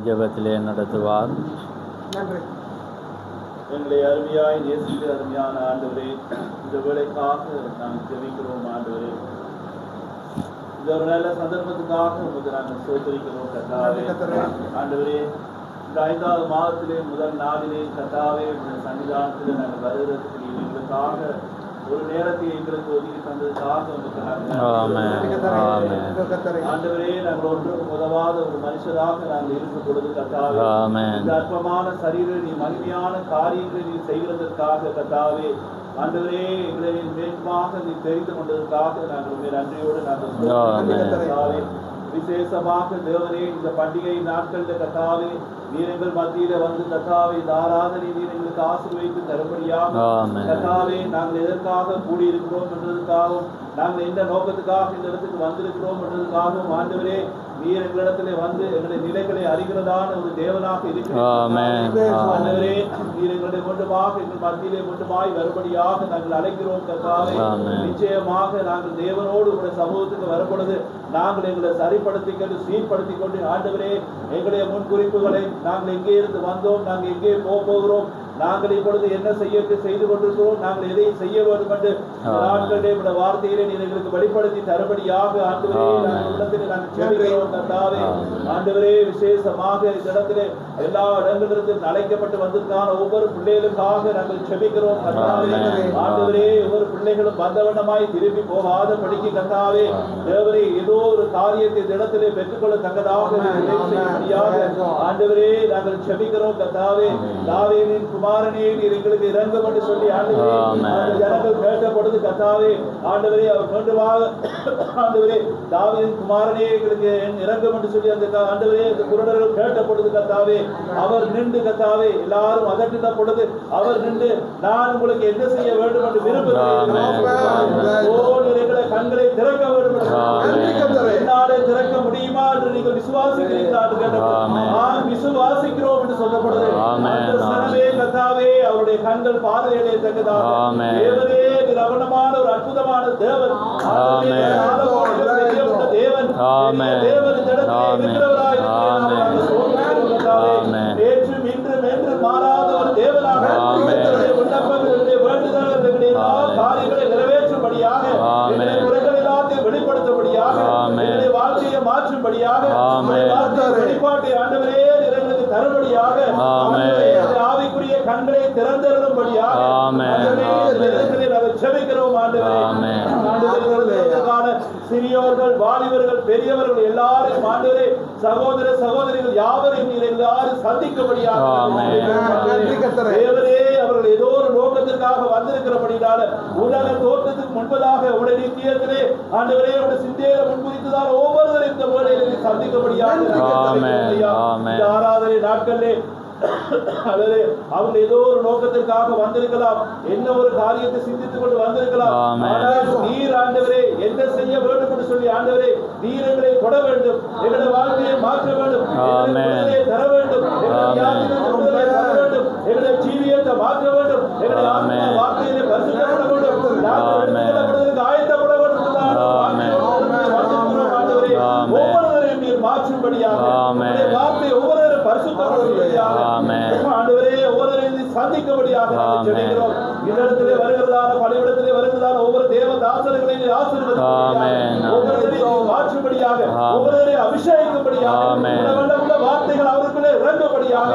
ஜெபத்திலே நடத்துவார். நன்றி. எங்களை அருமையாய் நேசித்து அருமையான ஆண்டவரே, இந்த வேலைக்காக நாங்கள் ஜெபிக்கிறோம் ஆண்டவரே. இந்த ஒரு நல்ல சந்தர்ப்பத்துக்காக உங்களுக்கு நாங்கள் சோதரிக்கிறோம் கர்த்தாவே. ஆண்டவரே, இந்த 5வது மாதத்திலே முதல் நாளிலே கர்த்தாவே சன்னிதானத்தில் நாங்கள் வருகிறதுக்கு எங்களுக்காக ஒரு நேரத்தை எங்களுக்கு ஒதுக்கி தந்ததுக்காக உங்களுக்கு ஆண்டவரே, நாங்கள் ஒன்றுக்கும் உதவாத ஒரு மனுஷராக நாங்கள் இருக்கும் பொழுது கர்த்தாவே, இந்த அற்பமான சரீரம் நீ மகிமையான காரியங்களை நீ செய்கிறதற்காக கர்த்தாவே, ஆண்டவரே எங்களை மேன்மாக நீ தெரிந்து கொண்டதற்காக நாங்கள் உண்மை நன்றியோடு நாங்கள் விசேஷமாக தேவனே இந்த பண்டிகை நாட்களில் கர்த்தாவே நீர் எங்கள் மத்தியில வந்து கர்த்தாவே இந்த ஆராதனை நீர் எங்களுக்கு ஆசீர்வதித்து தரும்படியாக கர்த்தாவே நாங்கள் எதற்காக கூடியிருக்கிறோம் என்றதுக்காகவும் நாங்கள் எந்த நோக்கத்துக்காக இந்த இடத்துக்கு வந்திருக்கிறோம் என்றதுக்காகவும் ஆண்டவரே நீர் எங்களிடத்திலே வந்து எங்களுடைய நிலைகளை அறிகிறதான ஒரு தேவனாக இருக்கிறோம். ஆண்டவரே நீர் எங்களுடைய கொண்டுமாக எங்கள் மத்தியிலே கொண்டுமாய் வரும்படியாக நாங்கள் அழைக்கிறோம் கர்த்தாவே. நிச்சயமாக நாங்கள் தேவனோடு உங்களுடைய சமூகத்துக்கு வரும்பொழுது நாங்கள் எங்களை சரிப்படுத்திக் கொண்டு சீர்படுத்திக் கொண்டு ஆண்டவரே எங்களுடைய முன்குறிப்புகளை நாங்கள் எங்கே இருந்து வந்தோம், நாங்கள் எங்கே போகிறோம், நாங்கள் இப்பொழுது என்ன செய்து கொண்டிருக்கிறோம், நாங்கள் எதை செய்ய வேண்டும் என்று நாட்களுடைய வார்த்தையிலே நீர் எங்களுக்கு வெளிப்படுத்தி தரும்படியாக ஆண்டவரே நாங்கள் செல்கிறோம் கர்த்தாவே. ஆண்டவரே விசேஷமாக இந்த இடத்திலே எல்லா இடங்களிலிருந்து அழைக்கப்பட்டு வந்திருக்கான ஒவ்வொரு பிள்ளைகளுக்காக நாங்கள் செபிக்கிறோம் கர்த்தாவே. ஆண்டவரே ஒவ்வொரு பிள்ளைகளும் வந்தவண்ணமாய் திரும்பி போகாத படிக்க கர்த்தாவே தேவரே ஏதோ ஒரு காரியத்தை இந்த இடத்திலே பெற்றுக்கொள்ள தக்கதாக ஆண்டவரே நாங்கள் செபிக்கிறோம் கர்த்தாவே. தாவீதின் குமாரனே நீர் எங்களுக்கு இறங்கும் என்று சொல்லி ஆண்டவரே ஜனங்கள் கேட்ட பொழுது கர்த்தாவே ஆண்டவரே அவர் வேண்டுமாக ஆண்டவரே தாவீதின் குமாரனே எங்களுக்கு இறங்கும் என்று சொல்லி அந்த ஆண்டவரே அந்த குருடர்கள் கேட்ட பொழுது கர்த்தாவே அவர் நின்று கர்த்தாவே எல்லாரும் அதட்டின பொழுது அவர் நின்று நான் உங்களுக்கு என்ன செய்ய வேண்டும் என்று விரும்புகிறேன், எங்களை கண்களை திறக்க வேண்டும் என்னாலே திறக்க முடியுமா என்று நீங்கள் விசுவாசிக்கிறீர்களா என்று கேட்டபோது விசுவாசிக்கிறோம் என்று சொல்லப்படுது. கர்த்தாவே அவருடைய கண்கள் பார்வையிலே தக்கதாக தேவனே ரவணமான ஒரு அற்புதமான தேவன் தேவன் நேற்றும் இன்றும் என்று மாறாத ஒரு தேவனாக விண்ணப்பங்களுடைய வேண்டுதல்களுடைய காரியங்களை நிறைவேற்றும்படியாக குறைகள் எல்லாத்தையும் வெளிப்படுத்தும்படியாக வாழ்க்கையை மாற்றும்படியாக வெளிப்பாட்டை ஆண்டவரே எங்களுக்கு தரும்படியாக ஆவிக்குரிய கண்களை திறந்தருளும்படியாக செபிக்கிறோம் ஆண்டவரே. சிறியோர்கள் வாலிபர்கள் பெரியவர்கள் எல்லாரும் ஆண்டவரே சகோதர சகோதரிகள் யாவரையும் நீர் எல்லாரும் சந்திக்கும்படியாக தேவரே அவர்கள் ஏதோ ஒரு நோக்கத்திற்காக வந்திருக்கிறபடினால உலக தோற்றத்துக்கு முன்பதாக உடைய நித்தியத்திலே ஆண்டவரே உடைய சிந்தையில முன்குறித்துதான் ஒவ்வொருவரும் இந்த வேளையிலே சந்திக்கும்படியாக ஆராதனை நாட்களிலே அல்லது அவங்க ஏதோ ஒரு நோக்கத்திற்காக வந்திருக்கலாம், என்ன ஒரு காரியத்தை சிந்தித்துக் கொண்டு வந்திருக்கலாம். நீர் ஆண்டவரே என்ன செய்ய வேண்டும் என்று சொல்லி ஆண்டவரே நீர் எங்களை தொட வேண்டும், எங்களுடைய வாழ்க்கையை மாற்ற வேண்டும், தர வேண்டும், தர வேண்டும், எங்களுடைய ஜீவியத்தை மாற்ற வேண்டும், எங்களுடைய வார்த்தையை பரிசுத்தப்பட வேண்டும், ஆயத்தப்பட வேண்டும். ஒவ்வொருவரையும் நீர் மாற்றும்படியாக வார்த்தை ஒவ்வொருவரும் பரிசுத்தப்படும்படியாக ஆண்டவரே ஒவ்வொருவரையும் சந்திக்கும்படியாக ஜெபிக்கிறோம். இந்த இடத்திலே வருகிறதான பணியிடத்திலே வருகிறதான ஒவ்வொரு தேவ தாசர்களையும் ஆசீர்வதிக்கும்படியாக ஒவ்வொருவரையும் மாற்றும்படியாக ஒவ்வொருவரையும் அபிஷேகிக்கும்படியாக உள்ள வார்த்தைகள் அவருக்குள்ளே இறங்கும்படியாக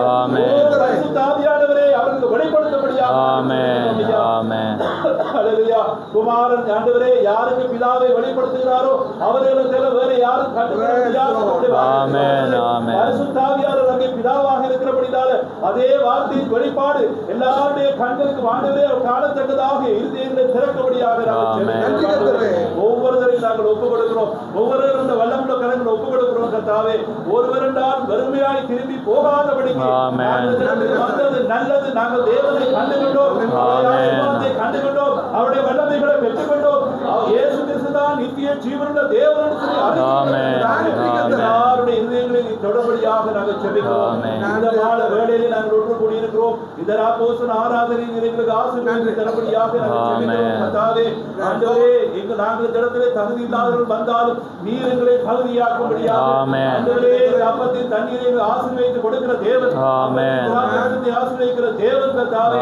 பரிசுத்த ஆவியானவரே அவருக்கு வெளிப்படுத்தும்படியாக குமாரன் ஆண்டவரே யாருக்கு பிதாவை வெளிப்படுத்துகிறாரோ அவர்களுக்கு வேற யாரும் பரிசுத்தாவியாளர் அங்கே பிதாவாக இருக்கிறபடினால அதே வார்த்தையின் வெளிப்பாடு எல்லாருடைய கண்களுக்கு ஆண்டவரே காணத்தக்கதாக இருதயங்களை திறக்கபடியாக ஒவ்வொருவரையும் நாங்கள் ஒப்புக் கொடுக்கிறோம். ஒவ்வொருவரும் இந்த வல்லமுள்ள கரங்களை ஒப்புக் கொடுக்கிறோம் கர்த்தாவே. ஒருவரென்றால் வெறுமையாய் திரும்பி போகாதபடிக்கு வந்தது நல்லது. நாங்கள் தேவனை கண்டுகொண்டோம், கண்டுகொண்டோம், அவருடைய வல்லமைகளை பெற்றுக்கொண்டோம். இயேசு கிறிஸ்து தான் நித்திய ஜீவனுள்ள தேவன் யாருடைய இருதயங்களை தொடர்படியாக நாங்கள் செபிக்கிறோம். இந்த மாத வேளையிலே நாங்கள் ஒன்று கூடியிருக்கிறோம். இந்த ராப்போசன ஆராதனை எங்களுக்கு ஆசீர்வாதத்தை தரும்படியாக கர்த்தாவே ஆண்டவரே நாங்கள் இந்த இடத்திலே தகுதி இல்லாதவர்கள் வந்தாலும் நீர் எங்களை தகுதியாக்கும்படியாக ஆண்டவரே அப்பத்தின் தண்ணீரை ஆசீர்வதித்து கொடுக்கிற தேவன் ஆசீர்வதிக்கிற தேவன் கர்த்தாவே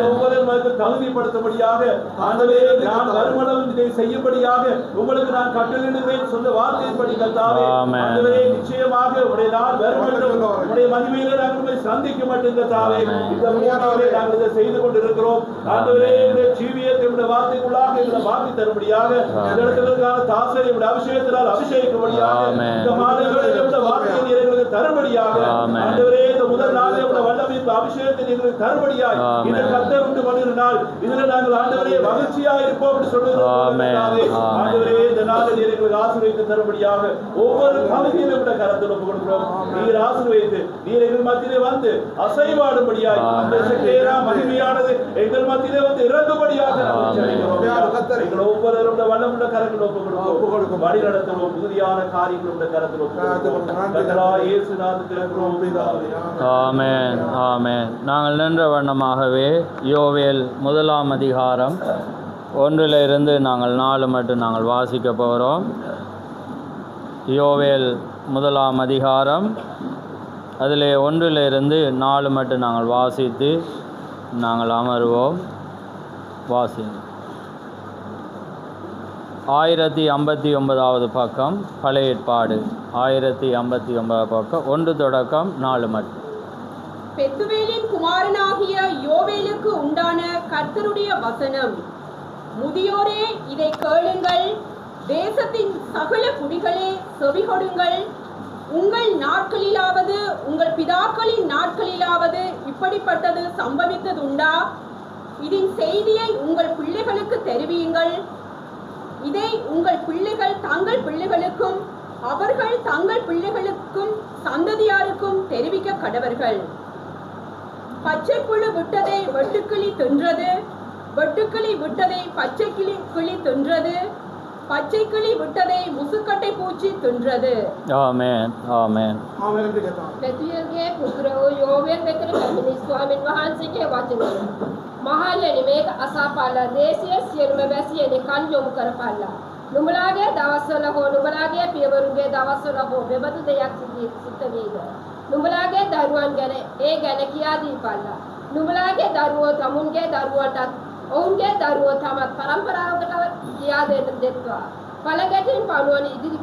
ஒவ்வொரு தகுதிப்படுத்தும்படியாக ஆண்டவரே நான் வருமானம் இதை செய்யும்படியாக உங்களுக்கு நான் கட்டளையிடுவேன் சொன்ன வார்த்தையின்படி கர்த்தாவே ஆண்டவரே நிச்சயமாக உடைய நாள் வருமானம் உடைய மகிமையிலே நாங்கள் சந்திக்க மாட்டோம் கர்த்தாவே இந்த மூணாவே நாங்கள் இதை செய்து கொண்டிருக்கிறோம். ஆண்டவரே இந்த ஜீவியத்தை உடைய வார்த்தைக்குள்ளாக எங்களை மாற்றி தரும்படியாக இந்த இடத்திற்கான தாசரை உடைய அபிஷேகத்தினால் அபிஷேகிக்கும்படியாக இந்த மாதங்களில் உடைய வார்த்தையை எங்களுக்கு தரும்படியாக ஆண்டவரே இந்த முதல் நாளில் உடைய வல்லமையின் அபிஷேகத்தை எங்களுக்கு தரும்படியாக இந்த கர்த்தர் உண்டு பண்ணுகிற நாள் இதில் நாங்கள் ஆண்டவரே மகிழ்ச்சியாக இருப்போம் என்று சொல்லுகிறோம். ஆண்டவரே இந்த நாளில் எங்களுக்கு ஆசீர்வதித்து தரும்படியாக ஒவ்வொரு பகுதியிலும் உடைய கரத்தில் ஒப்புக் கொடுக்கிறோம். நீர் ஆசீர்வதித்து நீர் எங்கள் மத்தியிலே வந்து அசைவாடும்படியாக அந்த சக்தியா மகிமையானது எங்கள் மத்தியிலே வந்து இறங்கும்படியாக எங்கள் ஒவ்வொருவருடைய வல்லமுள்ள கரத்தில் ஒப்புக் கொடுக்கும் வழி நடத்துவோம். புதியான காரியங்களுடைய கரத்தில் ஆமென் ஆமென். நாங்கள் நின்ற வண்ணமாகவே யோவேல் 1 அதிகாரம் 1 நாங்கள் 4 மட்டும் நாங்கள் வாசிக்க போகிறோம். யோவேல் 1 அதிகாரம் அதில் 1 4 மட்டும் நாங்கள் வாசித்து நாங்கள் அமர்வோம். வாசி 1059 பக்கம் பழைய ஏற்பாடு 1059 பக்கம் 1 தொடக்கம் 4 மட்டும். பெத்துவேலின் குமாரனாகிய யோவேலுக்கு உண்டான கர்த்தருடைய வசனம். முதியோரே இதை கேளுங்கள், தேசத்தின் சகல குடிகளே செவிகொடுங்கள். உங்கள் நாட்களிலாவது உங்கள் பிதாக்களின் நாட்களிலாவது இப்படிப்பட்டது சம்பவித்ததுண்டா? இதன் செய்தியை உங்கள் பிள்ளைகளுக்கு தெரிவியுங்கள். இதை உங்கள் பிள்ளைகள் தங்கள் பிள்ளைகளுக்கும் அவர்கள் தங்கள் பிள்ளைகளுக்கும் சந்ததியாருக்கும் தெரிவிக்க கடவர்கள். பச்சை புழு விட்டதை வெட்டுக்கிளி தின்றது, வெட்டுக்கிளி விட்டதை பச்சை கிளி தின்றது, பச்சை கிளி விட்டதை முசுக்கட்டை பூச்சி தின்றது. ஆமென் ஆமென். பெத்துவேல்ගේ පුත්‍ර වූ යෝවේල් වෙතට පැමිණි ස්වාමීන් වහන්සේගේ වචනය. මහල්ලනි මේක අසාපාලා දේශයේ සියලුම වැසියනි කන් යොමු කරපල්ලා. නුඹලාගේ දවස්වල හෝ නුඹලාගේ පියවරුන්ගේ දවස්වල හෝ මෙබඳු දෙයක් සිද්ධ වේද? නුඹලාගේ දරුවන් ගැන ඒ ගැන කියා දීපල්ලා. නුඹලාගේ දරුවෝ තමුන්ගේ දරුවන්ටත් ඔවුන්ගේ දරුවෝ තමත් පරම්පරාවකට කියා දෙත්වා. පළගැටින් පණුවන් ඉතිරි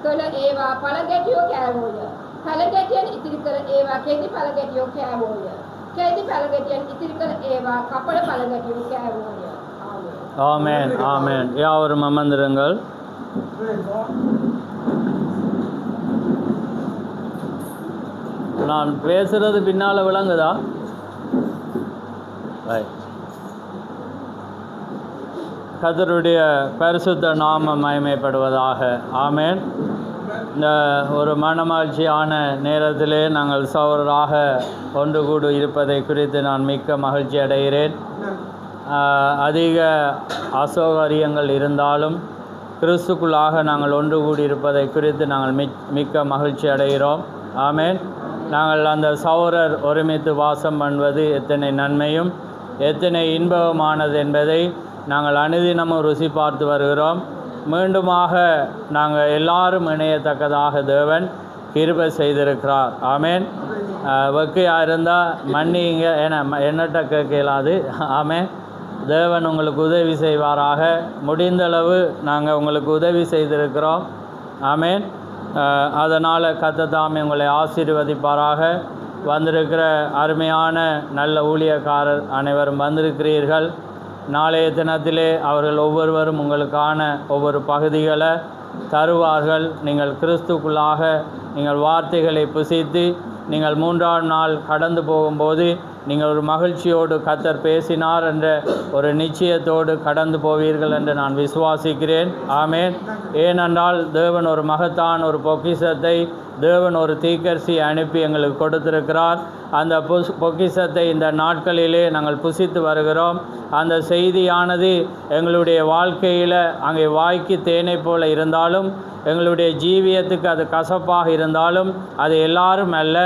කළ ඒවා පළගැටියෝ කෑවෝය. පළගැටියන් ඉතිරි කළ ඒවා කෙටි පළගැටියෝ කෑවෝය. කෙටි පළගැටියන් ඉතිරි කළ ඒවා කපල පළගැටියෝ කෑවෝය. ஆமென் ஆமென். யாவரும் அமர்ந்திருங்கள். நான் பேசுறது பின்னால விளங்குதா? கர்த்தருடைய பரிசுத்த நாமம் மகிமைப்படுவதாக. ஆமென். இந்த ஒரு மனமகிழ்ச்சியான நேரத்திலே நாங்கள் சகோதரராக ஒன்று கூடி இருப்பதை குறித்து நான் மிக்க மகிழ்ச்சி அடைகிறேன். அதிக அசௌகரியங்கள் இருந்தாலும் கிறிஸ்துக்குள்ளாக நாங்கள் ஒன்று கூடி இருப்பதை குறித்து நாங்கள் மிக்க மகிழ்ச்சி அடைகிறோம். ஆமென். நாங்கள் அந்த சகோதரர் ஒருமித்து வாசம் பண்ணுவது எத்தனை நன்மையும் எத்தனை இன்பமானது என்பதை நாங்கள் அனுதினமும் ருசி பார்த்து வருகிறோம். மீண்டுமாக நாங்கள் எல்லாரும் இணையத்தக்கதாக தேவன் கிருபை செய்திருக்கிறார். ஆமென். வெக்கையாக இருந்தால் மன்னிங்க, ஏன்னா என்னட்ட கேட்கலாது. ஆமென். தேவன் உங்களுக்கு உதவி செய்வாராக. முடிந்தளவு நாங்கள் உங்களுக்கு உதவி செய்திருக்கிறோம். ஆமென். அதனால் கர்த்தர் உங்களை ஆசீர்வதிப்பாராக. வந்திருக்கிற அருமையான நல்ல ஊழியக்காரர் அனைவரும் வந்திருக்கிறீர்கள். நாளைய தினத்திலே அவர்கள் ஒவ்வொருவரும் உங்களுக்கான ஒவ்வொரு பகுதிகளை தருவார்கள். நீங்கள் கிறிஸ்துக்குள்ளாக நீங்கள் வார்த்தைகளை புசித்து நீங்கள் 3ஆம் நாள் கடந்து போகும்போது நீங்கள் ஒரு மகிழ்ச்சியோடு கர்த்தர் பேசினார் என்ற ஒரு நிச்சயத்தோடு கடந்து போவீர்கள் என்று நான் விசுவாசிக்கிறேன். ஆமென். ஏனென்றால் தேவன் ஒரு மகத்தான ஒரு பொக்கிஷத்தை தேவன் ஒரு தீர்க்கதரிசி அனுப்பி எங்களுக்கு கொடுத்திருக்கிறார். அந்த பொக்கிஷத்தை இந்த நாட்களிலே நாங்கள் புசித்து வருகிறோம். அந்த செய்தியானது எங்களுடைய வாழ்க்கையில் அங்கே வாய்க்கு தேனை போல இருந்தாலும் எங்களுடைய ஜீவியத்துக்கு அது கசப்பாக இருந்தாலும் அது எல்லாரும் அல்ல.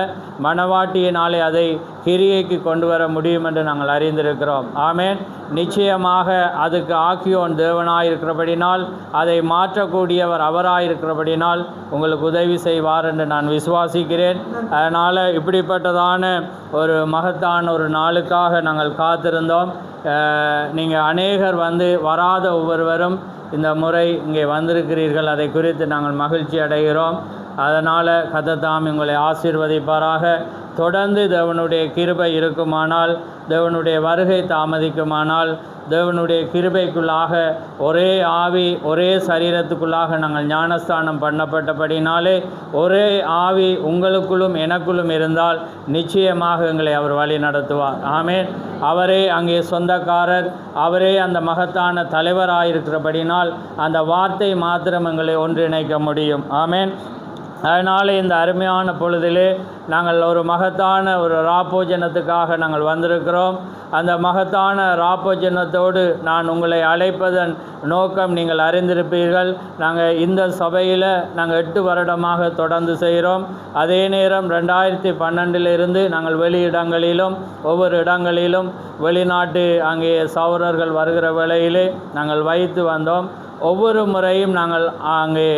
மணவாட்டியினாலே அதை கிரியைக்கு கொண்டு வர முடியும் என்று நாங்கள் அறிந்திருக்கிறோம். ஆமேன். நிச்சயமாக அதுக்கு ஆக்கியோன் தேவனாயிருக்கிறபடினால், அதை மாற்றக்கூடியவர் அவராயிருக்கிறபடினால் உங்களுக்கு உதவி செய்வார் என்று நான் விசுவாசிக்கிறேன். அதனால் இப்படிப்பட்டதான ஒரு மகத்தான ஒரு நாளுக்காக நாங்கள் காத்திருந்தோம். நீங்கள் அநேகர் வராத ஒவ்வொருவரும் இந்த முறை இங்கே வந்திருக்கிறீர்கள். அதை குறித்து நாங்கள் மகிழ்ச்சி அடைகிறோம். அதனால் கர்த்தர் உங்களை ஆசீர்வதிப்பாராக. தொடர்ந்து தேவனுடைய கிருபை இருக்குமானால், தேவனுடைய வருகை தாமதிக்குமானால், தேவனுடைய கிருபைக்குள்ளாக ஒரே ஆவி ஒரே சரீரத்துக்குள்ளாக நாங்கள் ஞானஸ்தானம் பண்ணப்பட்டபடினாலே ஒரே ஆவி உங்களுக்குள்ளும் எனக்குள்ளும் இருந்தால் நிச்சயமாக எங்களை அவர் வழி நடத்துவார். ஆமேன். அவரே அங்கே சொந்தக்காரர், அவரே அந்த மகத்தான தலைவராயிருக்கிறபடினால் அந்த வார்த்தை மாத்திரம் எங்களை ஒன்றிணைக்க முடியும். ஆமேன். அதனால் இந்த அருமையான பொழுதிலே நாங்கள் ஒரு மகத்தான ஒரு ராப்போஜனத்துக்காக நாங்கள் வந்திருக்கிறோம். அந்த மகத்தான ராப்போஜனத்தோடு நான் உங்களை அழைப்பதன் நோக்கம் நீங்கள் அறிந்திருப்பீர்கள். நாங்கள் இந்த சபையில் நாங்கள் 8 வருடமாக தொடர்ந்து செய்கிறோம். அதே நேரம் 2012 நாங்கள் வெளியிடங்களிலும் ஒவ்வொரு இடங்களிலும் வெளிநாட்டு அங்கே சகோதரர்கள் வருகிற வேளையிலே நாங்கள் வைத்து வந்தோம். ஒவ்வொரு முறையும் நாங்கள் அங்கே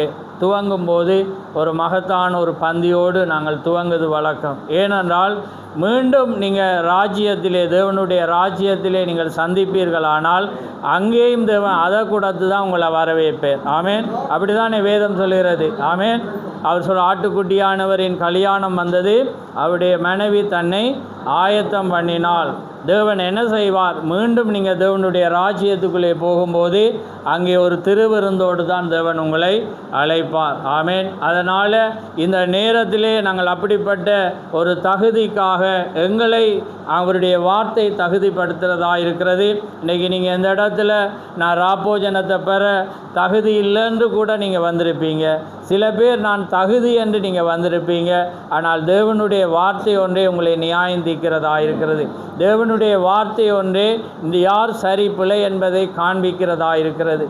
துவங்கும் போது ஒரு மகத்தான ஒரு பந்தியோடு நாங்கள் துவங்குவது வழக்கம். ஏனென்றால் மீண்டும் நீங்கள் ராஜ்யத்திலே, தேவனுடைய ராஜ்யத்திலே நீங்கள் சந்திப்பீர்களானால் அங்கேயும் தேவன் அதை கொடுத்து தான் உங்களை வரவேற்பேன். ஆமேன். அப்படி தானே வேதம் சொல்கிறது. ஆமேன். அவர் சொல்ல ஆட்டுக்குட்டியானவரின் கல்யாணம் வந்தது, அவருடைய மனைவி தன்னை ஆயத்தம் பண்ணினாள். தேவன் என்ன செய்வார்? மீண்டும் நீங்கள் தேவனுடைய ராஜ்யத்துக்குள்ளே போகும்போது அங்கே ஒரு திருவிருந்தோடு தான் தேவன் உங்களை அழைப்பார். ஆமேன். அதனால் இந்த நேரத்திலே நாங்கள் அப்படிப்பட்ட ஒரு தகுதிக்காக எங்களை அவருடைய வார்த்தை தகுதிப்படுத்துகிறதா இருக்கிறது. இன்றைக்கி நீங்கள் எந்த இடத்துல நான் ராப்போஜனத்தை பெற தகுதி இல்லைன்னு கூட நீங்கள் வந்திருப்பீங்க. சில பேர் நான் தகுதி என்று நீங்கள் வந்திருப்பீங்க. ஆனால் தேவனுடைய வார்த்தை ஒன்றே உங்களை நியாயந்திக்கிறதா இருக்கிறது. தேவனுடைய வார்த்தை ஒன்றே இந்த யார் சரி பிழை என்பதை காண்பிக்கிறதா இருக்கிறது.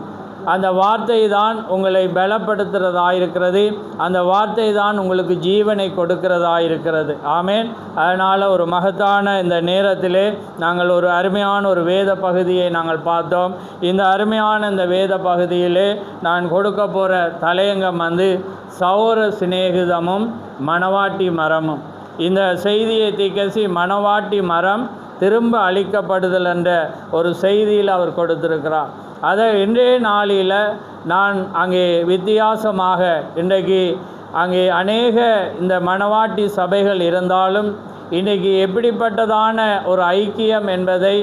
அந்த வார்த்தை தான் உங்களை பலப்படுத்துகிறதா இருக்கிறது. அந்த வார்த்தை தான் உங்களுக்கு ஜீவனை கொடுக்கிறதா இருக்கிறது. ஆமேன். அதனால் ஒரு மகத்தான இந்த நேரத்திலே நாங்கள் ஒரு அருமையான ஒரு வேத பகுதியை நாங்கள் பார்த்தோம். இந்த அருமையான இந்த வேத பகுதியிலே நான் கொடுக்க போகிற தலையங்கம் சௌர சிநேகிதமும் மணவாட்டி மரமும். இந்த செய்தியை தீக்கசி மணவாட்டி மரம் திரும்ப அளிக்கப்படுதல் என்ற ஒரு செய்தியில் அவர் கொடுத்திருக்கிறார். அதை இன்றைய நாளில் நான் அங்கே வித்தியாசமாக இன்றைக்கு அங்கே அநேக இந்த மணவாட்டி சபைகள் இருந்தாலும் இன்றைக்கி எப்படிப்பட்டதான ஒரு ஐக்கியம் என்பதை,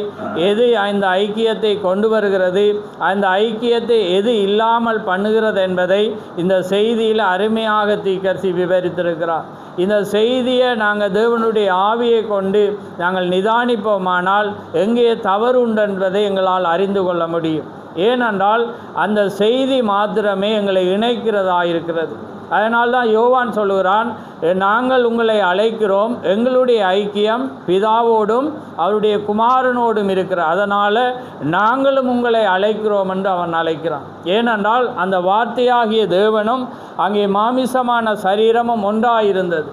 எது அந்த ஐக்கியத்தை கொண்டு வருகிறது, அந்த ஐக்கியத்தை எது இல்லாமல் பண்ணுகிறது என்பதை இந்த செய்தியில் அருமையாக தீக்கர்சி விவரித்திருக்கிறார். இந்த செய்தியை நாங்கள் தேவனுடைய ஆவியை கொண்டு நாங்கள் நிதானிப்போமானால் எங்கே தவறு உண்டு என்பதை எங்களால் அறிந்து கொள்ள முடியும். ஏனென்றால் அந்த செய்தி மாத்திரமே எங்களை இணைக்கிறதா இருக்கிறது. அதனால்தான் யோவான் சொல்லுகிறான், நாங்கள் உங்களை அழைக்கிறோம், எங்களுடைய ஐக்கியம் பிதாவோடும் அவருடைய குமாரனோடும் இருக்கிறார், அதனால் நாங்களும் உங்களை அழைக்கிறோம் என்று அவன் அழைக்கிறான். ஏனென்றால் அந்த வார்த்தையாகிய தேவனும் அங்கே மாமிசமான சரீரமும் ஒன்றாயிருந்தது.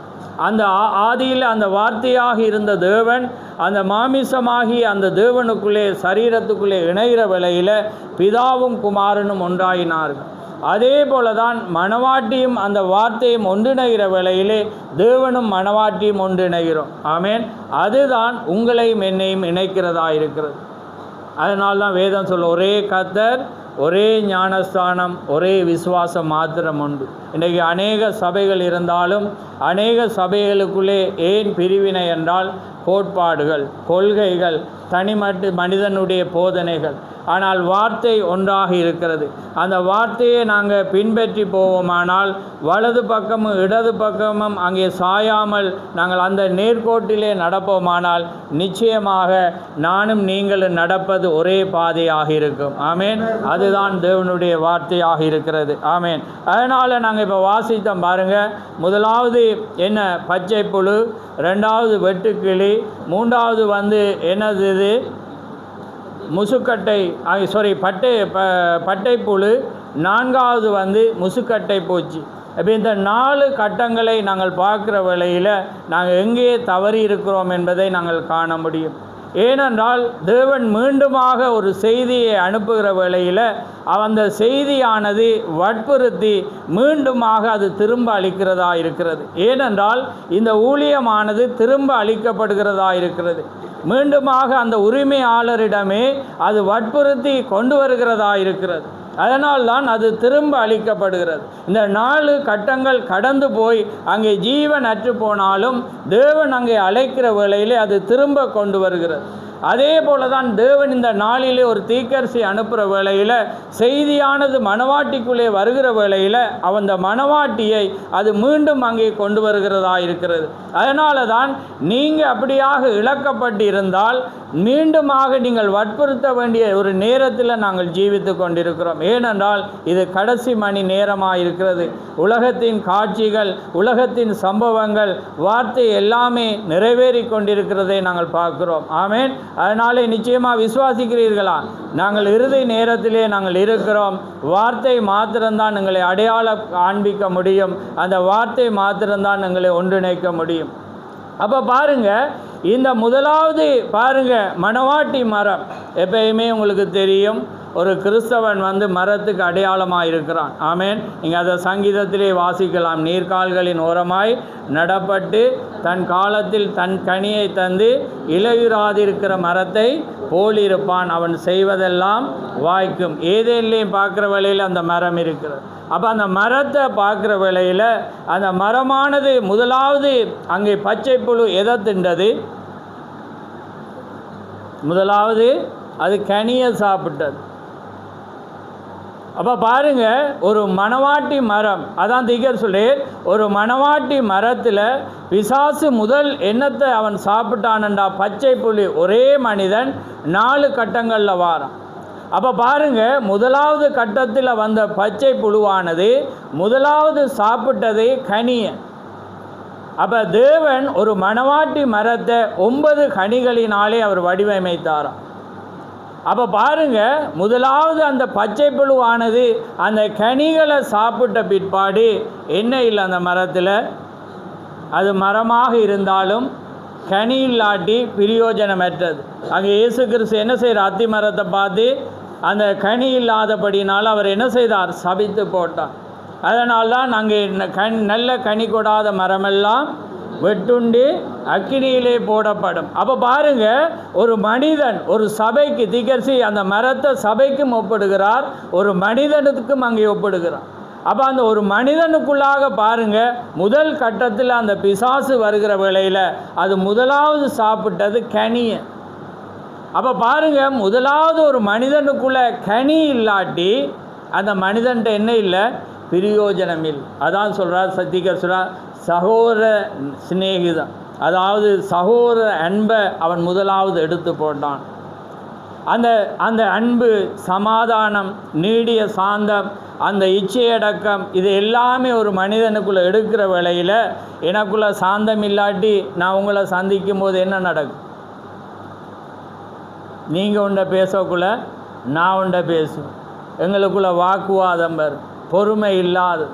அந்த ஆதியில் அந்த வார்த்தையாக இருந்த தேவன் அந்த மாமிசமாகி அந்த தேவனுக்குள்ளே சரீரத்துக்குள்ளே இணைகிற வேளையில் பிதாவும் குமாரனும் ஒன்றாயினார்கள். அதே போல தான் மணவாட்டியும் அந்த வார்த்தையும் ஒன்றிணைகிற வேளையிலே தேவனும் மணவாட்டியும் ஒன்றிணைகிறோம். ஆமேன். அதுதான் உங்களையும் என்னையும் இணைக்கிறதா இருக்கிறது. அதனால்தான் வேதம் சொல்ல ஒரே கர்த்தர், ஒரே ஞானஸ்தானம், ஒரே விசுவாசம் மாத்திரம் உண்டு. இன்றைக்கு அநேக சபைகள் இருந்தாலும் அநேக சபைகளுக்குள்ளே ஏன் பிரிவினை என்றால் கோட்பாடுகள், கொள்கைகள், மனிதனுடைய போதனைகள். ஆனால் வார்த்தை ஒன்றாக இருக்கிறது. அந்த வார்த்தையை நாங்கள் பின்பற்றி போவோமானால் வலது பக்கமும் இடது பக்கமும் அங்கே சாயாமல் நாங்கள் அந்த நேர்கோட்டிலே நடப்போமானால் நிச்சயமாக நானும் நீங்களும் நடப்பது ஒரே பாதையாக இருக்கும். ஆமேன். அதுதான் தேவனுடைய வார்த்தையாக இருக்கிறது. ஆமேன். அதனால் நாங்கள் இப்போ வாசித்தோம் பாருங்கள். முதலாவது என்ன? பச்சை புழு, ரெண்டாவது வெட்டுக்கிளி, மூன்றாவது என்னது இது? முசுக்கட்டை பட்டைப்புழு, நான்காவது முசுக்கட்டை பூச்சி. இப்போ இந்த 4 கட்டங்களை நாங்கள் பார்க்குற வேளையில் நாங்கள் எங்கே தவறி இருக்கிறோம் என்பதை நாங்கள் காண முடியும். ஏனென்றால் தேவன் மீண்டுமாக ஒரு செய்தியை அனுப்புகிற வேளையில் அந்த செய்தியானது வற்புறுத்தி மீண்டுமாக அது திரும்ப அளிக்கிறதா இருக்கிறது. ஏனென்றால் இந்த ஊழியமானது திரும்ப அளிக்கப்படுகிறதா இருக்கிறது. மீண்டுமாக அந்த உரிமையாளரிடமே அது வற்புறுத்தி கொண்டு வருகிறதா இருக்கிறது. அதனால்தான் அது திரும்ப அளிக்கப்படுகிறது. இந்த 4 கட்டங்கள் கடந்து போய் அங்கே ஜீவன் அற்று போனாலும் தேவன் அங்கே அழைக்கிற வேளையிலே அது திரும்ப கொண்டு வருகிறது. அதே போல தான் தேவன் இந்த நாளிலே ஒரு தீர்க்கதரிசி அனுப்புகிற வேளையில் செய்தியானது மணவாட்டிக்குள்ளே வருகிற வேளையில் அந்த மணவாட்டியை அது மீண்டும் அங்கே கொண்டு வருகிறதா இருக்கிறது. அதனால தான் நீங்கள் அப்படியாக இழக்கப்பட்டு இருந்தால் மீண்டுமாக நீங்கள் வற்புறுத்த வேண்டிய ஒரு நேரத்தில் நாங்கள் ஜீவித்து கொண்டிருக்கிறோம். ஏனென்றால் இது கடைசி மணி நேரமாக இருக்கிறது. உலகத்தின் காட்சிகள், உலகத்தின் சம்பவங்கள், வார்த்தை எல்லாமே நிறைவேறி கொண்டிருக்கிறதை நாங்கள் பார்க்கிறோம். ஆமேன். அதனாலே நிச்சயமாக விசுவாசிக்கிறீர்களா? நாங்கள் இறுதி நேரத்திலே நாங்கள் இருக்கிறோம். வார்த்தை மாத்திரம்தான் எங்களை அடையாளம் காண்பிக்க முடியும். அந்த வார்த்தை மாத்திரம்தான் எங்களை ஒன்றிணைக்க முடியும். அப்போ பாருங்கள், இந்த முதலாவது பாருங்கள், மணவாட்டி மரம். எப்பயுமே உங்களுக்கு தெரியும், ஒரு கிறிஸ்தவன் மரத்துக்கு அடையாளமாக இருக்கிறான். ஆமேன். நீங்கள் அதை சங்கீதத்திலே வாசிக்கலாம். நீர்கால்களின் ஓரமாய் நடப்பட்டு தன் காலத்தில் தன் கனியை தந்து இலையுறாதிருக்கிற மரத்தை போலிருப்பான், அவன் செய்வதெல்லாம் வாய்க்கும். ஏதேன்லேயும் பார்க்குற வேளையில் அந்த மரம் இருக்கிறது. அப்போ அந்த மரத்தை பார்க்குற வேளையில் அந்த மரமானது முதலாவது அங்கே பச்சை புழு எதை தின்றது? முதலாவது அது கனியை சாப்பிட்டது. அப்போ பாருங்கள், ஒரு மணவாட்டி மரம், அதான் தீர்க்கதரிசி சொல்லி, ஒரு மணவாட்டி மரத்தில் பிசாசு முதல் எண்ணத்தை அவன் சாப்பிட்டானண்டா பச்சை புலி. ஒரே மனிதன் 4 கட்டங்களில் வாரான். அப்போ பாருங்கள், முதலாவது கட்டத்தில் வந்த பச்சை புழுவானது முதலாவது சாப்பிட்டதே கனியை. அப்போ தேவன் ஒரு மணவாட்டி மரத்தை 9 கனிகளினாலே அவர் வடிவமைத்தாராம். அப்போ பாருங்கள், முதலாவது அந்த பச்சை புழுவானது அந்த கனிகளை சாப்பிட்ட பிற்பாடு என்ன இல்லை அந்த மரத்தில்? அது மரமாக இருந்தாலும் கனி இல்லாட்டி பிரயோஜனமற்றது. அங்கே இயேசு கிறிஸ்து என்ன செய்கிறார்? அத்தி மரத்தை பார்த்து அந்த கனி இல்லாதபடினால் அவர் என்ன செய்தார்? சபித்து போட்டார். அதனால்தான் அங்கே நல்ல கனி கொடாத மரமெல்லாம் வெட்டுண்டு அக்கினியிலே போடப்படும். அப்போ பாருங்கள், ஒரு மனிதன் ஒரு சபைக்கு, தீர்க்கதரிசி அந்த மரத்தை சபைக்கும் ஒப்பிடுகிறார், ஒரு மனிதனுக்கும் அங்கே ஒப்பிடுகிறார். அப்போ அந்த ஒரு மனிதனுக்குள்ளாக பாருங்கள், முதல் கட்டத்தில் அந்த பிசாசு வருகிற வேளையில் அது முதலாவது சாப்பிட்டது கனியை. அப்போ பாருங்கள், முதலாவது ஒரு மனிதனுக்குள்ளே கனி இல்லாட்டி அந்த மனிதன்ட்ட என்ன இல்லை? பிரயோஜனம் இல்லை. அதான் சொல்கிறார் தீர்க்கதரிசி சொல்கிறார், சகோதர சிநேகிதம், அதாவது சகோதர அன்பை அவன் முதலாவது எடுத்து போட்டான். அந்த அன்பு, சமாதானம், நீடிய சாந்தம், அந்த இச்சையடக்கம், இது எல்லாமே ஒரு மனிதனுக்குள்ளே எடுக்கிற வேளையில் எனக்குள்ளே சாந்தம் இல்லாட்டி நான் உங்களை சந்திக்கும் போது என்ன நடக்கும்? நீங்கள் உண்டை பேசக்குள்ள நான் உண்டை பேசுவேன். எங்களுக்குள்ள வாக்குவாதம் வரும், பொறுமை இல்லாது.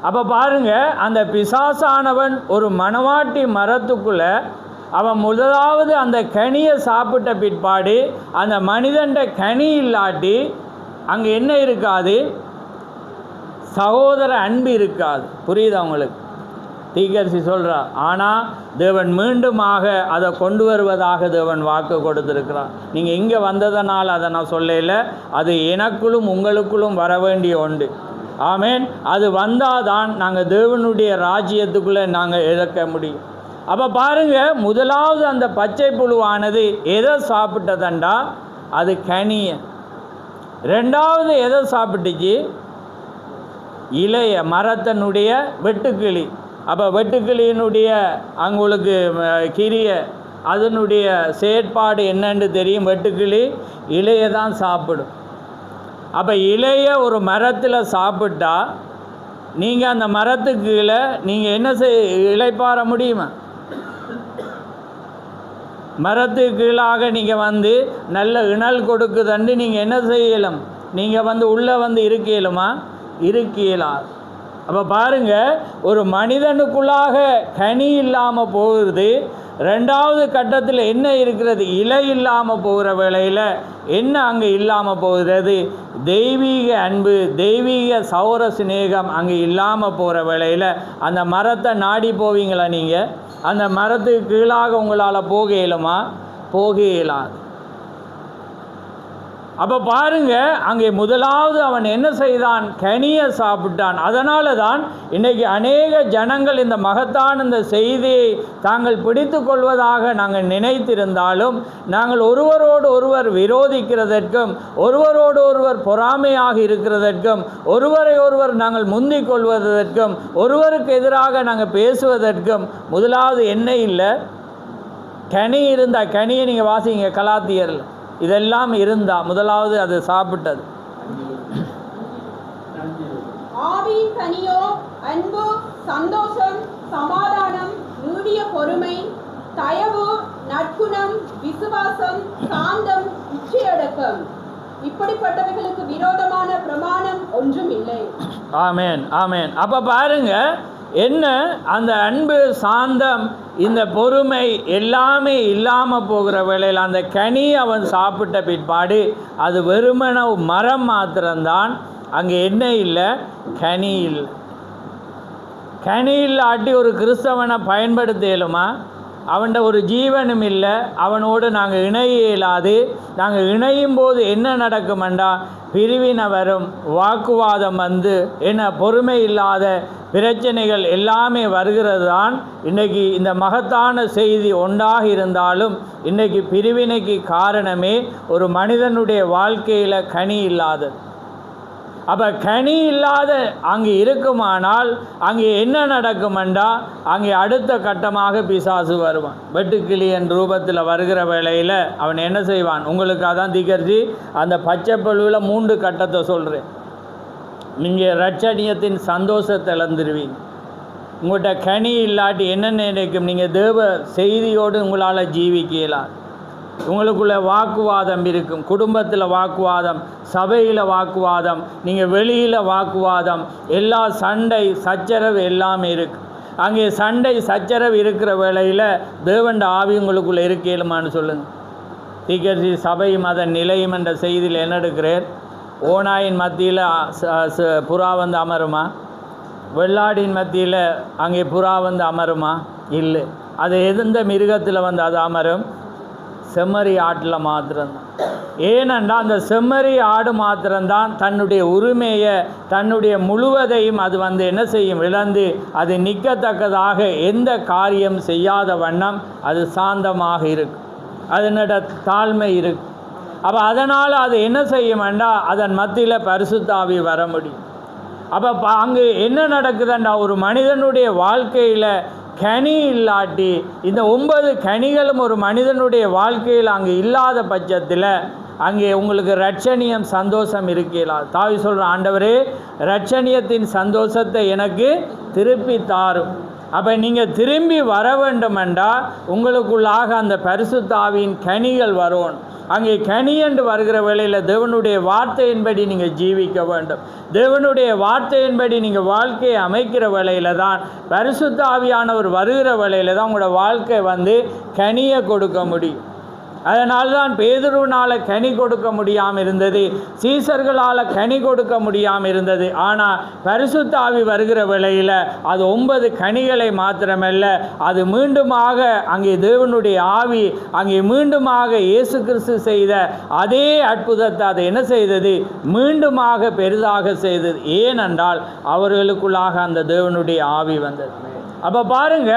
அப்போ பாருங்கள், அந்த பிசாசானவன் ஒரு மணவாட்டி மரத்துக்குள்ளே அவன் முதலாவது அந்த கனியை சாப்பிட்ட பிற்பாடு அந்த மனிதன்ட கனி இல்லாட்டி அங்கே என்ன இருக்காது? சகோதர அன்பு இருக்காது. புரியுது அவங்களுக்கு? தீர்க்கதரிசி சொல்கிறார். ஆனால் தேவன் மீண்டுமாக அதை கொண்டு வருவதாக தேவன் வாக்கு கொடுத்துருக்கிறார். நீங்கள் இங்கே வந்ததனால் அதை நான் சொல்லல, அது எனக்குள்ளும் உங்களுக்குள்ளும் வர வேண்டிய ஒன்று. ஆமேன். அது வந்தால் தான் நாங்கள் தேவனுடைய ராஜ்யத்துக்குள்ளே நாங்கள் இழக்க முடியும். அப்போ பாருங்கள், முதலாவது அந்த பச்சை புழுவானது எதை சாப்பிட்டதண்டா? அது கனியை. ரெண்டாவது எதை சாப்பிட்டுச்சு? இலைய மரத்தினுடைய வெட்டுக்கிளி. அப்போ வெட்டுக்கிளியினுடைய அவங்களுக்கு கிரியை, அதனுடைய செயற்பாடு என்னன்னு தெரியும். வெட்டுக்கிளி இலையை தான் சாப்பிடும். அப்போ இலைய ஒரு மரத்தில் சாப்பிட்டா நீங்கள் அந்த மரத்துக்கு கீழே நீங்கள் என்ன இளைப்பாற முடியுமா? மரத்துக்கு கீழாக நீங்கள் நல்ல இணல் கொடுக்குதண்டு நீங்கள் என்ன செய்யலாம்? நீங்கள் உள்ளே இருக்கலுமா? இருக்கலாது. அப்போ பாருங்கள், ஒரு மனிதனுக்குள்ளாக கனி இல்லாமல் போகிறது. ரெண்டாவது கட்டத்தில் என்ன இருக்கிறது? இலை இல்லாமல் போகிற வேளையில் என்ன அங்கே இல்லாமல் போகிறது? தெய்வீக அன்பு, தெய்வீக சௌர சிநேகம் அங்கே இல்லாமல் போகிற வேளையில் அந்த மரத்தை நாடி போவீங்களா? நீங்கள் அந்த மரத்துக்கு கீழாக உங்களால் போக இயலுமா? போக இயலாது. அப்போ பாருங்க, அங்கே முதலாவது அவன் என்ன செய்தான்? கனியை சாப்பிட்டான். அதனால தான் இன்றைக்கி அநேக ஜனங்கள் இந்த மகத்தான இந்த செய்தியை தாங்கள் பிடித்து கொள்வதாக நாங்கள் நினைத்திருந்தாலும், நாங்கள் ஒருவரோடு ஒருவர் விரோதிக்கிறதற்கும், ஒருவரோடு ஒருவர் பொறாமையாக இருக்கிறதற்கும், ஒருவரை ஒருவர் நாங்கள் முந்திக் கொள்வதற்கும், ஒருவருக்கு எதிராக நாங்கள் பேசுவதற்கும் முதலாவது என்ன இல்லை? கனி இருந்தால், கனியை நீங்கள் வாசிங்க கலாத்தியரில், இதெல்லாம் இருந்தா முதலாவது அது சாப்பிட்டது. ஆவியின் கனியோ அன்பு, சந்தோஷம், சமாதானம், நீடிய பொறுமை, தயவு, நற்குணம், விசுவாசம், சாந்தம், இச்சையடக்கம். இப்படிப்பட்டவைகளுக்கு விரோதமான பிரமாணம் ஒன்றும் இல்லை. ஆமென், ஆமென். அப்ப பாருங்க, என்ன அந்த அன்பு, சாந்தம், இந்த பொறுமை எல்லாமே இல்லாமல் போகிற வேளையில் அந்த கனி அவன் சாப்பிட்ட பிற்பாடு அது வெறுமன மரம் மாத்திரம்தான். அங்கே என்ன இல்லை? கனி இல்லை. கனி இல்லாட்டி ஒரு கிறிஸ்தவனை பயன்படுத்த இயலுமா? அவன்கிட்ட ஒரு ஜீவனும் இல்லை, அவனோடு நாங்கள் இணைய இயலாது. நாங்கள் இணையும் போது என்ன நடக்குமெண்டா பிரிவினை வரும், வாக்குவாதம் வந்து என்ன பொறுமை இல்லாத பிரச்சனைகள் எல்லாமே வருகிறது தான். இன்றைக்கி இந்த மகத்தான செய்தி ஒன்றாக இருந்தாலும் இன்றைக்கி பிரிவினைக்கு காரணமே ஒரு மனிதனுடைய வாழ்க்கையில் கனி இல்லாதது. அப்போ கனி இல்லாத அங்கே இருக்குமானால் அங்கே என்ன நடக்குமெண்டா அங்கே அடுத்த கட்டமாக பிசாசு வருவான். வெட்டுக்கிளியன் ரூபத்தில் வருகிற வேளையில் அவன் என்ன செய்வான்? உங்களுக்கு அதான் திகர்ச்சி அந்த பச்சை பழுவில் 3 கட்டத்தை சொல்கிறேன். நீங்கள் ரட்சணியத்தின் சந்தோஷத்தை இழந்துருவீங்க. உங்கள்கிட்ட கனி இல்லாட்டி என்ன நினைக்கும்? நீங்கள் தேவ செய்தியோடு உங்களால் ஜீவிக்கலாம். உங்களுக்குள்ள வாக்குவாதம் இருக்கும், குடும்பத்தில் வாக்குவாதம், சபையில் வாக்குவாதம், நீங்கள் வெளியில் வாக்குவாதம், எல்லா சண்டை சச்சரவு எல்லாமே இருக்குது. அங்கே சண்டை சச்சரவு இருக்கிற வேளையில் தேவண்ட ஆவி உங்களுக்குள்ளே இருக்கேலுமான்னு சொல்லுங்கள். தீக்கர்சி சபையும் அதன் நிலையும் என்ற செய்தியில் என்ன எடுக்கிறேன்? ஓநாயின் மத்தியில் புறா வந்து அமருமா? வெள்ளாடின் மத்தியில் அங்கே புறா வந்து அமருமா? இல்லை. அது எந்த மிருகத்தில் வந்து அது அமரும்? செம்மறி ஆட்டில் மாத்திரம்தான். ஏனென்றால் அந்த செம்மறி ஆடு மாத்திரம்தான் தன்னுடைய உரிமையை, தன்னுடைய முழுவதையும் அது வந்து என்ன செய்யும்? இழந்து அது நிற்கத்தக்கதாக எந்த காரியம் செய்யாத வண்ணம் அது சாந்தமாக இருக்கும், அதனோட தாழ்மை இருக்கும். அப்போ அதனால் அது என்ன செய்யும்ண்டா அதன் மத்தியில் பரிசுத்த ஆவி வர முடியும். அப்போ அங்கே என்ன நடக்குதுண்டா, ஒரு மனிதனுடைய வாழ்க்கையில் கனி இல்லாட்டி இந்த 9 கனிகளும் ஒரு மனிதனுடைய வாழ்க்கையில் அங்கே இல்லாத பட்சத்தில் அங்கே உங்களுக்கு ரட்சணியம் சந்தோஷம் இருக்கலாம். தாவி சொல்கிற, ஆண்டவரே ரட்சணியத்தின் சந்தோஷத்தை எனக்கு திருப்பி தாரும். அப்போ நீங்கள் திரும்பி வர வேண்டுமென்றால் உங்களுக்குள்ளாக அந்த பரிசுத்த ஆவியின் கனிகள் வரும். அங்கே கனி என்று வருகிற வேளையில் தேவனுடைய வார்த்தையின்படி நீங்கள் ஜீவிக்க வேண்டும். தேவனுடைய வார்த்தையின்படி நீங்கள் வாழ்க்கையை அமைக்கிற வேளையில் தான், பரிசுத்த ஆவியானவர் வருகிற வேளையில் தான் உங்களோட வாழ்க்கை வந்து கனியை கொடுக்க முடியும். அதனால்தான் பேதுருவினால் கனி கொடுக்க முடியாமல் இருந்தது, சீசர்களால் கனி கொடுக்க முடியாமல் இருந்தது. ஆனால் பரிசுத்த ஆவி வருகிற வேளையில் அது 9 கனிகளை மாத்திரமல்ல, அது மீண்டுமாக அங்கே தேவனுடைய ஆவி அங்கே மீண்டுமாக இயேசு கிறிஸ்து செய்த அதே அற்புதத்தை அதை என்ன செய்தது? மீண்டுமாக பெரிதாக செய்தது. ஏனென்றால் அவர்களுக்குள்ளாக அந்த தேவனுடைய ஆவி வந்தது. அப்போ பாருங்க,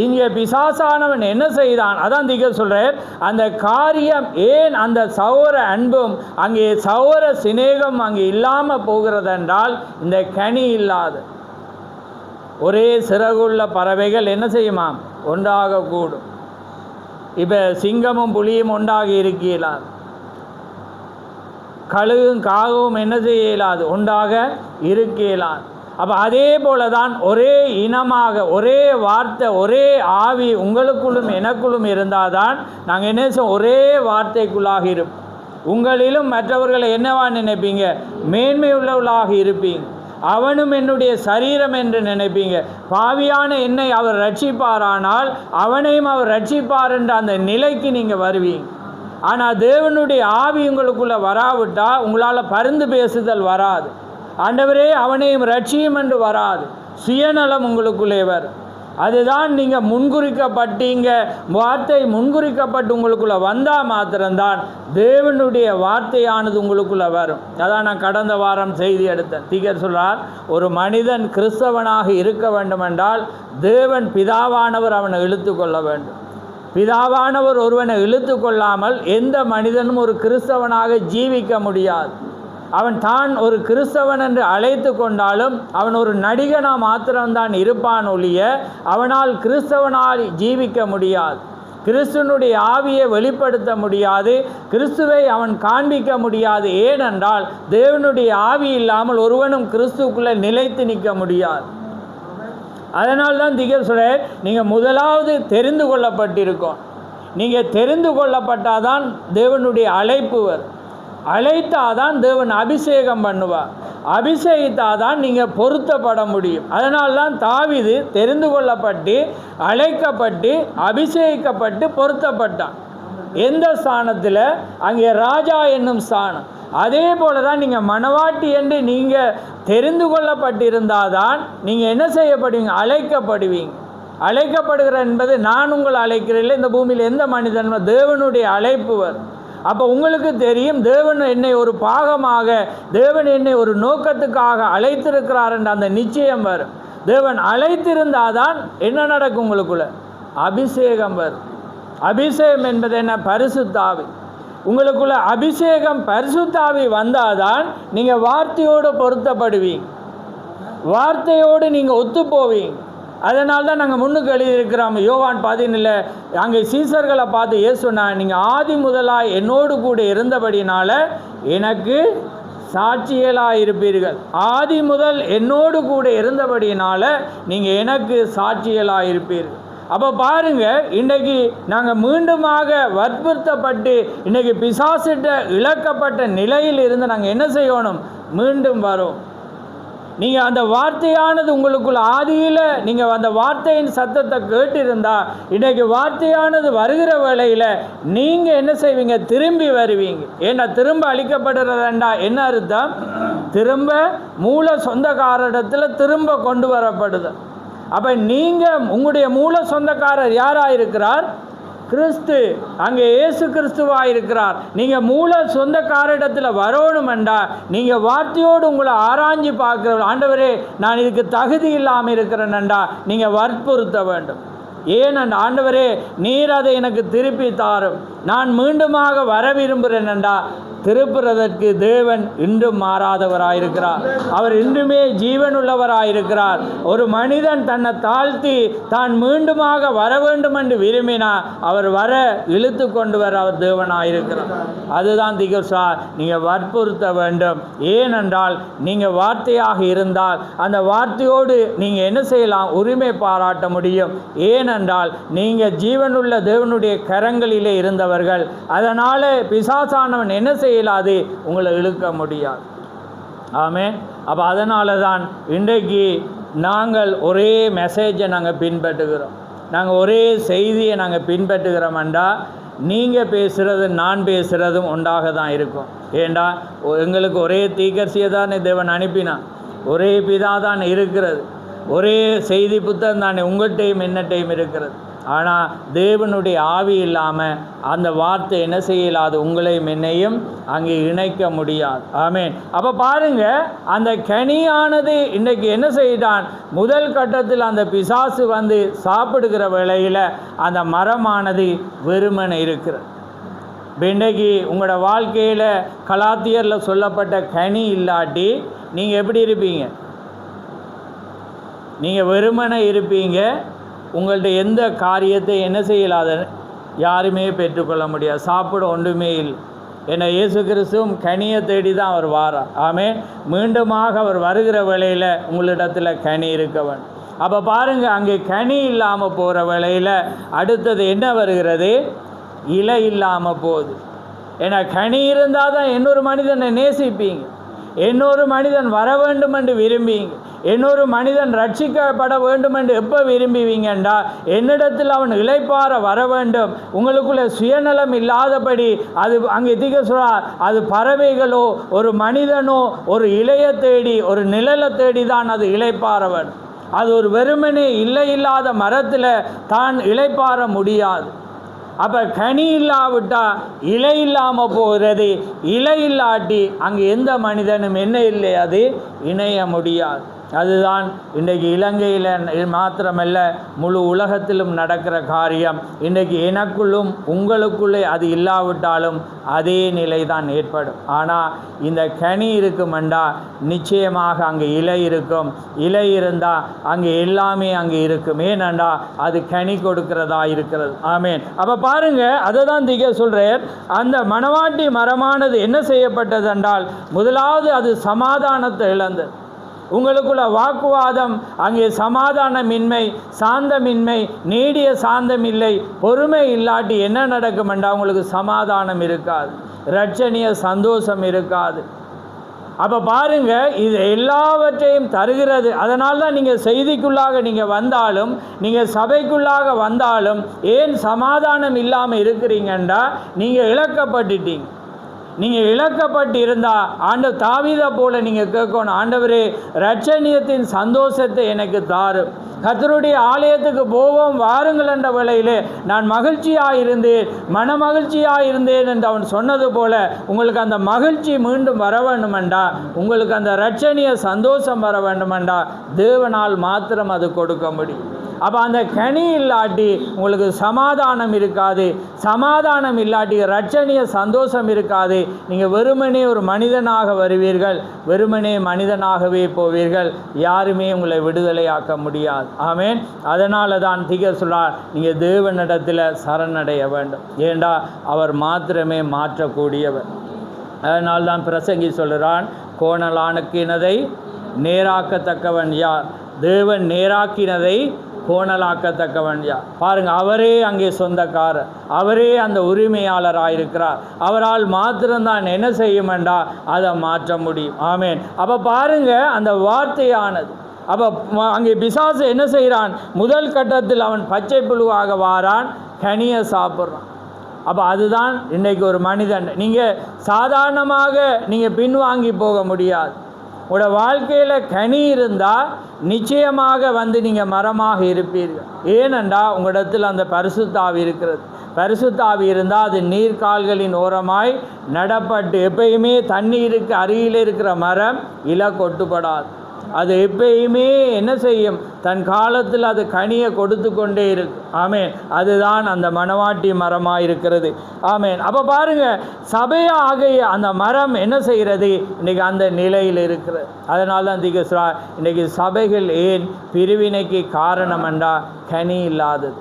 இங்கே பிசாசானவன் என்ன செய்தான்? அதான் திக சொல்கிறார், அந்த காரியம் ஏன் அந்த சௌர அன்பும் அங்கே சௌர சிநேகம் அங்கே இல்லாமல் போகிறதென்றால் இந்த கனி இல்லாத ஒரே சிறகுள்ள பறவைகள் என்ன செய்யுமாம்? ஒன்றாக கூடும். இப்போ சிங்கமும் புலியும் ஒன்றாக இருக்கலாது, கழுகும் காகவும் என்ன செய்யலாது? ஒன்றாக இருக்கலாது. அப்போ அதே போல தான் ஒரே இனமாக, ஒரே வார்த்தை, ஒரே ஆவி உங்களுக்குள்ளும் எனக்குள்ளும் இருந்தால் தான் நாங்கள் என்ன செய்வோம்? ஒரே வார்த்தைக்குள்ளாக இருப்போம். உங்களிலும் மற்றவர்களை என்னவா நினைப்பீங்க? மேன்மை உள்ளவர்களாக இருப்பீங்க. அவனும் என்னுடைய சரீரம் என்று நினைப்பீங்க. பாவியான என்னை அவர் ரட்சிப்பாரானால் அவனையும் அவர் ரட்சிப்பார் என்ற அந்த நிலைக்கு நீங்கள் வருவீங்க. ஆனால் தேவனுடைய ஆவி உங்களுக்குள்ளே வராவிட்டால் உங்களால் பரிந்து பேசுதல் வராது. ஆண்டவரே அவனையும் ரட்சியும் என்று வராது. சுயநலம் உங்களுக்குள்ளே வரும். அதுதான் நீங்கள் முன்குறிக்கப்பட்டீங்க. வார்த்தை முன்குறிக்கப்பட்டு உங்களுக்குள்ளே வந்தால் மாத்திரம்தான் தேவனுடைய வார்த்தையானது உங்களுக்குள்ளே வரும். அதான் நான் கடந்த வாரம் செய்தி எடுத்தேன். தீகர் சொல்கிறார், ஒரு மனிதன் கிறிஸ்தவனாக இருக்க வேண்டுமென்றால் தேவன் பிதாவானவர் அவனை இழுத்து கொள்ள வேண்டும். பிதாவானவர் ஒருவனை இழுத்து கொள்ளாமல் எந்த மனிதனும் ஒரு கிறிஸ்தவனாக ஜீவிக்க முடியாது. அவன் தான் ஒரு கிறிஸ்தவன் என்று அழைத்து கொண்டாலும் அவன் ஒரு நடிகனாக மாத்திரம்தான் இருப்பான் ஒழிய அவனால் கிறிஸ்தவனால் ஜீவிக்க முடியாது. கிறிஸ்துவனுடைய ஆவியை வெளிப்படுத்த முடியாது. கிறிஸ்துவை அவன் காண்பிக்க முடியாது. ஏனென்றால் தேவனுடைய ஆவி இல்லாமல் ஒருவனும் கிறிஸ்துக்குள்ளே நிலைத்து நிற்க முடியாது. அதனால்தான் திகர் சொல்ல, நீங்கள் முதலாவது தெரிந்து கொள்ளப்பட்டிருக்கோம். நீங்கள் தெரிந்து கொள்ளப்பட்டாதான் தேவனுடைய அழைப்பு வரும். அழைத்தாதான் தேவன் அபிஷேகம் பண்ணுவார். அபிஷேகித்தாதான் நீங்கள் பொருத்தப்பட முடியும். அதனால்தான் தாவீது தெரிந்து கொள்ளப்பட்டு அழைக்கப்பட்டு அபிஷேகிக்கப்பட்டு பொருத்தப்பட்டான். எந்த ஸ்தானத்தில்? அங்கே ராஜா என்னும் ஸ்தானம். அதே போல தான் நீங்கள் மணவாட்டி என்று நீங்கள் தெரிந்து கொள்ளப்பட்டிருந்தால் தான் நீங்கள் என்ன செய்யப்படுவீங்க? அழைக்கப்படுவீங்க. அழைக்கப்படுகிற என்பது நான் உங்களை அழைக்கிறேன். இந்த பூமியில் எந்த மனிதன் தேவனுடைய அழைப்பு வரும். அப்போ உங்களுக்கு தெரியும், தேவன் என்னை ஒரு பாகமாக, தேவன் என்னை ஒரு நோக்கத்துக்காக அழைத்திருக்கிறார் என்ற அந்த நிச்சயம் வரும். தேவன் அழைத்திருந்தாதான் என்ன நடக்கும்? உங்களுக்குள்ள அபிஷேகம் வரும். அபிஷேகம் என்பது என்ன? பரிசுத்த ஆவி. உங்களுக்குள்ள அபிஷேகம் பரிசுத்த ஆவி வந்தாதான் நீங்கள் வார்த்தையோடு பொருத்தப்படுவீங்க. வார்த்தையோடு நீங்கள் ஒத்து போவீங்க. அதனால்தான் நாங்கள் முன்னுக்கு எழுதியிருக்கிறோம். யோவான் 10 அங்கே சீசர்களை பார்த்து இயேசு சொன்னார், நீங்கள் ஆதி முதலாய் என்னோடு கூட இருந்தபடினால எனக்கு சாட்சிகளாக இருப்பீர்கள். ஆதி முதல் என்னோடு கூட இருந்தபடினால நீங்கள் எனக்கு சாட்சிகளாக இருப்பீர்கள். அப்போ பாருங்கள், இன்றைக்கி நாங்கள் மீண்டுமாக வற்புறுத்தப்பட்டு இன்றைக்கி பிசாசிட்ட இழக்கப்பட்ட நிலையில் இருந்து நாங்கள் என்ன செய்யணும்? மீண்டும் வரோம். நீங்கள் அந்த வார்த்தையானது உங்களுக்குள்ள ஆதியில் நீங்கள் அந்த வார்த்தையின் சத்தத்தை கேட்டிருந்தால் இன்றைக்கு வார்த்தையானது வருகிற வேளையில் நீங்கள் என்ன செய்வீங்க? திரும்பி வருவீங்க. ஏன்னா திரும்ப அளிக்கப்படுறதா என்ன அர்த்தம்? திரும்ப மூல சொந்தக்காரரிடத்தில் திரும்ப கொண்டு வரப்படுது. அப்போ நீங்கள் உங்களுடைய மூல சொந்தக்காரர் யாராக இருக்கிறார்? கிறிஸ்து. அங்கே இயேசு கிறிஸ்துவாக இருக்கிறார். நீங்கள் மூல சொந்தக்காரிடத்தில் வரணுமெண்டா நீங்கள் வார்த்தையோடு உங்களை ஆராய்ஞ்சு பார்க்குற, ஆண்டவரே நான் இதுக்கு தகுதி இல்லாமல் இருக்கிறேன்டா நீங்கள் வற்புறுத்த வேண்டும். ஏனென்றா, ஆண்டவரே நீர் அதை எனக்கு திருப்பி தாரும், நான் மீண்டுமாக வர விரும்புகிறேன்டா. திருப்புறதற்கு தேவன் இன்றும் மாறாதவராயிருக்கிறார். அவர் இன்றுமே ஜீவனுள்ளவராயிருக்கிறார். ஒரு மனிதன் தன்னை தாழ்த்தி தான் மீண்டுமாக வர வேண்டும் என்று விரும்பினார். அவர் வர இழுத்து கொண்டு வர அவர் தேவனாயிருக்கிறார். அதுதான் திகர்சா, நீங்கள் வற்புறுத்த வேண்டும். ஏனென்றால் நீங்கள் வார்த்தையாக இருந்தால் அந்த வார்த்தையோடு நீங்கள் என்ன செய்யலாம்? உரிமை பாராட்ட முடியும். ஏனென்றால் நீங்கள் ஜீவனுள்ள தேவனுடைய கரங்களிலே இருந்தவர்கள். அதனால் பிசாசானவன் என்ன செய்யலாது? உங்களை இழுக்க முடியாது. ஆமென். அப்போ அதனால தான் இன்றைக்கு நாங்கள் ஒரே மெசேஜை நாங்கள் பின்பற்றுகிறோம். நாங்கள் ஒரே செய்தியை நாங்கள் பின்பற்றுகிறோம்டா நீங்கள் பேசுகிறது நான் பேசுகிறதும் ஒன்றாக தான் இருக்கும். ஏண்டா எங்களுக்கு ஒரே தீர்க்கதரிசியை தான் தேவன் அனுப்பினான். ஒரே பிதா தான் இருக்கிறது. ஒரே செய்தி புத்தகம் தானே உங்கள்கிட்டையும் என்னட்டையும் இருக்கிறது. ஆனால் தேவனுடைய ஆவி இல்லாமல் அந்த வார்த்தை என்ன செய்யலாது? உங்களையும் என்னையும் அங்கே இணைக்க முடியாது. ஆமென். அப்போ பாருங்கள், அந்த கனியானது இன்றைக்கு என்ன செய்தான்? முதல் கட்டத்தில் அந்த பிசாசு வந்து சாப்பிடுகிற வேளையில் அந்த மரமானது வெறுமனை இருக்கிறது. இப்போ இன்றைக்கு உங்களோட வாழ்க்கையில் கலாத்தியரில் சொல்லப்பட்ட கனி இல்லாட்டி நீங்கள் எப்படி இருப்பீங்க? நீங்கள் வெறுமனை இருப்பீங்க. உங்கள்கிட்ட எந்த காரியத்தை என்ன செய்யலாத யாருமே பெற்றுக்கொள்ள முடியாது. சாப்பிட ஒன்றுமே இல்லை. ஏன்னா இயேசு கிறிஸ்துவும் கனியை தேடி தான் அவர் வாரார். ஆமென். மீண்டுமாக அவர் வருகிற வேளையில் உங்களிடத்தில் கனி இருக்க வேண்டும். அப்போ பாருங்கள், அங்கே கனி இல்லாமல் போகிற வேளையில் அடுத்தது என்ன வருகிறது? இலை இல்லாமல் போகுது. ஏன்னா கனி இருந்தால் தான் இன்னொரு மனிதனை நேசிப்பீங்க. இன்னொரு மனிதன் வர வேண்டும் என்று விரும்பிங்க, இன்னொரு மனிதன் ரட்சிக்கப்பட வேண்டும் என்று எப்போ விரும்புவீங்கண்டா, என்னிடத்தில் அவன் இளைப்பாற வர வேண்டும். உங்களுக்குள்ள சுயநலம் இல்லாதபடி அது அங்கே திக சொல்றார், அது பறவைகளோ ஒரு மனிதனோ ஒரு இலைய தேடி ஒரு நிழலை தேடி தான் அது இளைப்பாற வேண்டும். அது ஒரு வெறுமனே இல்லாத மரத்தில் தான் இளைப்பாற முடியாது. அப்போ கனி இல்லாவிட்டால் இலை இல்லாமல் போகிறது. இலை இல்லாட்டி அங்கே எந்த மனிதனும் என்ன இல்லை, அது இணைய முடியாது. அதுதான் இன்றைக்கு இலங்கையில் மாத்திரமல்ல முழு உலகத்திலும் நடக்கிற காரியம். இன்றைக்கு எனக்குள்ளும் உங்களுக்குள்ளே அது இல்லாவிட்டாலும் அதே நிலை தான் ஏற்படும். ஆனால் இந்த கனி இருக்குமெண்டா நிச்சயமாக அங்கே இலை இருக்கும். இலை இருந்தால் அங்கே எல்லாமே அங்கே இருக்கும். ஏனண்டா அது கனி கொடுக்கிறதா இருக்கிறது. ஆமேன். அப்போ பாருங்கள், அதை தான் திக சொல்கிறேன். அந்த மணவாட்டி மரமானது என்ன செய்யப்பட்டது என்றால், முதலாவது அது சமாதானத்தை இழந்தது. உங்களுக்குள்ள வாக்குவாதம், அங்கே சமாதானமின்மை, சாந்தமின்மை, நீடிய சாந்தமில்லை, பொறுமை இல்லாட்டி என்ன நடக்குமெண்டா உங்களுக்கு சமாதானம் இருக்காது, இரட்சணிய சந்தோஷம் இருக்காது. அப்போ பாருங்க, இது எல்லாவற்றையும் தருகிறது. அதனால தான் நீங்கள் செய்திக்குள்ளாக நீங்கள் வந்தாலும், நீங்கள் சபைக்குள்ளாக வந்தாலும் ஏன் சமாதானம் இல்லாமல் இருக்கிறீங்கண்டா, நீங்கள் இழக்கப்பட்டுட்டீங்க. நீங்கள் இழக்கப்பட்டு இருந்தால் ஆண்டவர் தாவீதை போல நீங்கள் கேட்கணும், ஆண்டவரே இரட்சணியத்தின் சந்தோஷத்தை எனக்கு தாரும். கர்த்தருடைய ஆலயத்துக்கு போவோம் வாருங்கள் என்ற வேளையிலே நான் மகிழ்ச்சியாக இருந்தேன், மன மகிழ்ச்சியாக இருந்தேன் என்று அவன் சொன்னது போல உங்களுக்கு அந்த மகிழ்ச்சி மீண்டும் வர வேண்டுமெண்டா, உங்களுக்கு அந்த இரட்சணிய சந்தோஷம் வர வேண்டுமெண்டா தேவனால் மாத்திரம் அது கொடுக்க முடியும். அப்போ அந்த கனி இல்லாட்டி உங்களுக்கு சமாதானம் இருக்காது, சமாதானம் இல்லாட்டி இரட்சணிய சந்தோஷம் இருக்காது. நீங்கள் வெறுமனே ஒரு மனிதனாக வருவீர்கள், வெறுமனே மனிதனாகவே போவீர்கள். யாருமே உங்களை விடுதலையாக்க முடியாது. ஆமேன். அதனால தான் திகர் சொல்றார், நீங்கள் தேவனிடத்தில் சரணடைய வேண்டும். ஏண்டா அவர் மாத்திரமே மாற்றக்கூடியவர். அதனால்தான் பிரசங்கி சொல்கிறான், கோணலாக்கினதை நேராக்கத்தக்கவன் யார்? தேவன் நேராக்கினதை கோணலாக்கத்தக்கவன் யார்? பாருங்க, அவரே அங்கே சொந்தக்காரர், அவரே அந்த உரிமையாளராயிருக்கிறார். அவரால் மாத்திரம்தான் என்ன செய்யுமெண்டா அதை மாற்ற முடியும். ஆமேன். அப்போ பாருங்க, அந்த வார்த்தையானது, அப்போ அங்கே பிசாசு என்ன செய்கிறான்? முதல் கட்டத்தில் அவன் பச்சை புழுவாக வாரான், கனியை சாப்பிட்றான். அப்போ அதுதான் இன்றைக்கு ஒரு மனிதன். நீங்கள் சாதாரணமாக நீங்கள் பின்வாங்கி போக முடியாது. உங்களோட வாழ்க்கையில் கனி இருந்தால் நிச்சயமாக வந்து நீங்கள் மரமாக இருப்பீர்கள். ஏனென்றா உங்களிடத்தில் அந்த பரிசுத்த ஆவி இருக்கிறது. பரிசுத்த ஆவி இருந்தால் அது நீர்க்கால்களின் ஓரமாய் நடப்பட்டு, எப்பயுமே தண்ணீருக்கு அருகில் இருக்கிற மரம் இலை கொட்டுப்படாது. அது எப்பயுமே என்ன செய்யும்? தன் காலத்தில் அது கனியை கொடுத்து கொண்டே இருக்கு. ஆமேன். அதுதான் அந்த மணவாட்டி மரமாக இருக்கிறது. ஆமேன். அப்போ பாருங்கள், சபையாகிய அந்த மரம் என்ன செய்கிறது? இன்றைக்கி அந்த நிலையில் இருக்கிறது. அதனால தான் திகஸ்ரா இன்றைக்கி சபைகள் ஏன் பிரிவினைக்கு காரணம் என்றால் கனி இல்லாதது.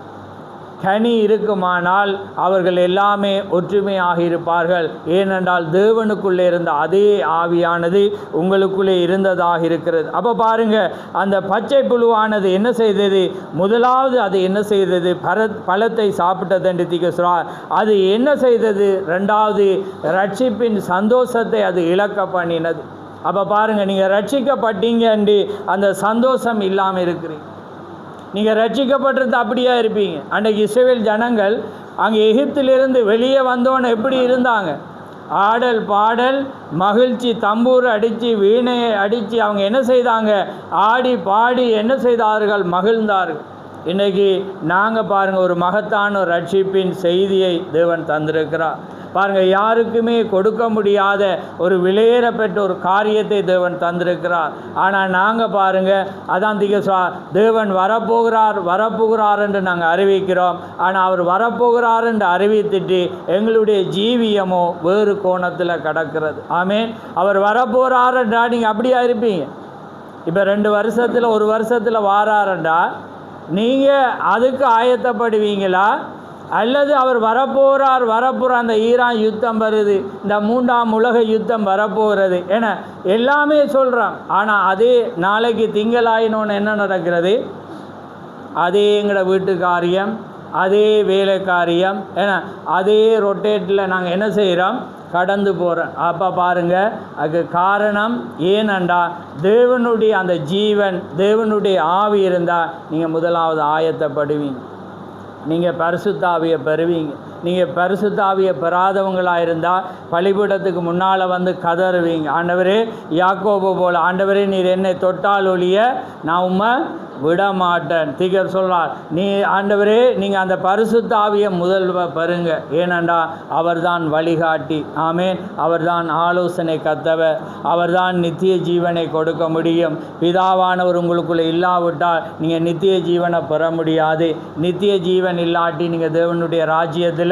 கனி இருக்குமானால் அவர்கள் எல்லாமே ஒற்றுமையாக இருப்பார்கள். ஏனென்றால் தேவனுக்குள்ளே இருந்த அதே ஆவியானது உங்களுக்குள்ளே இருந்ததாக இருக்கிறது. அப்போ பாருங்கள், அந்த பச்சை புழுவானது என்ன செய்தது? முதலாவது அது என்ன செய்தது? பழத்தை சாப்பிட்டது என்று திகஸ்ரார். அது என்ன செய்தது? ரெண்டாவது, ரட்சிப்பின் சந்தோஷத்தை அது இழக்க பண்ணினது. அப்போ பாருங்கள், நீங்கள் ரட்சிக்கப்பட்டீங்க என்று அந்த சந்தோஷம் இல்லாமல் இருக்கிறீங்க. நீங்கள் ரட்சிக்கப்பட்டிருந்த அப்படியே இருப்பீங்க. அன்றைக்கு இஸ்ரவேல் ஜனங்கள் அங்கே எகிப்திலிருந்து வெளியே வந்தோன்னு எப்படி இருந்தாங்க? ஆடல் பாடல் மகிழ்ச்சி, தம்பூர் அடித்து வீணையை அடித்து அவங்க என்ன செய்தாங்க? ஆடி பாடி என்ன செய்தார்கள்? மகிழ்ந்தார்கள். இன்றைக்கி நாங்கள் பாருங்கள், ஒரு மகத்தான ரட்சிப்பின் செய்தியை தேவன் தந்திருக்கிறார். பாருங்கள், யாருக்குமே கொடுக்க முடியாத ஒரு விலையேற பெற்ற ஒரு காரியத்தை தேவன் தந்திருக்கிறார். ஆனால் நாங்கள் பாருங்கள், அதான் திகசா தேவன் வரப்போகிறார் என்று நாங்கள் அறிவிக்கிறோம். ஆனால் அவர் வரப்போகிறார் என்று அறிவித்துட்டு எங்களுடைய ஜீவியமோ வேறு கோணத்தில் கிடக்கிறது. ஆமேன். அவர் வரப்போகிறாருன்றா நீங்கள் அப்படியா இருப்பீங்க? இப்போ 2 வருஷத்தில் 1 வருஷத்தில் வாராருண்டா நீங்கள் அதுக்கு ஆயத்தப்படுவீங்களா? அல்லது அவர் வரப்போகிற அந்த ஈரான் யுத்தம் வருது, இந்த 3ஆம் உலக யுத்தம் வரப்போகிறது என எல்லாமே சொல்கிறான். ஆனால் அதே நாளைக்கு திங்களாயினோன்னு என்ன நடக்கிறது? அதே எங்களோட வீட்டு காரியம், அதே வேலை காரியம், ஏன்னா அதே ரொட்டேட்டில் நாங்கள் என்ன செய்கிறோம்? கடந்து போகிறேன். அப்போ பாருங்கள், அதுக்கு காரணம் ஏனென்றா தேவனுடைய அந்த ஜீவன், தேவனுடைய ஆவி இருந்தால் நீங்கள் முதலாவது ஆயத்தப்படுவீங்க, நீங்கள் பரிசுத்த ஆவியை பெறுவீங்க. நீங்கள் பரிசுத்த ஆவியை பெறாதவங்களாக இருந்தால் பலிபீடத்துக்கு முன்னால் வந்து கதறுவீங்க, ஆண்டவரே யாக்கோபு போல், ஆண்டவரே நீர் என்னை தொட்டால் ஒழிய நான் உம்மை விட மாட்டேன். தீகர் சொல்கிறார், நீ ஆண்டவரே நீங்கள் அந்த பரிசுத்த ஆவியை முதல் பெறுங்க, ஏனென்றா அவர்தான் வழிகாட்டி. ஆமேன். அவர்தான் ஆலோசனை கத்தவர், அவர்தான் நித்திய ஜீவனை கொடுக்க முடியும். பிதாவானவர் உங்களுக்குள்ளே இல்லாவிட்டால் நீங்கள் நித்திய ஜீவனை பெற முடியாது. நித்திய ஜீவன் இல்லாட்டி நீங்கள் தேவனுடைய ராஜ்யத்தில்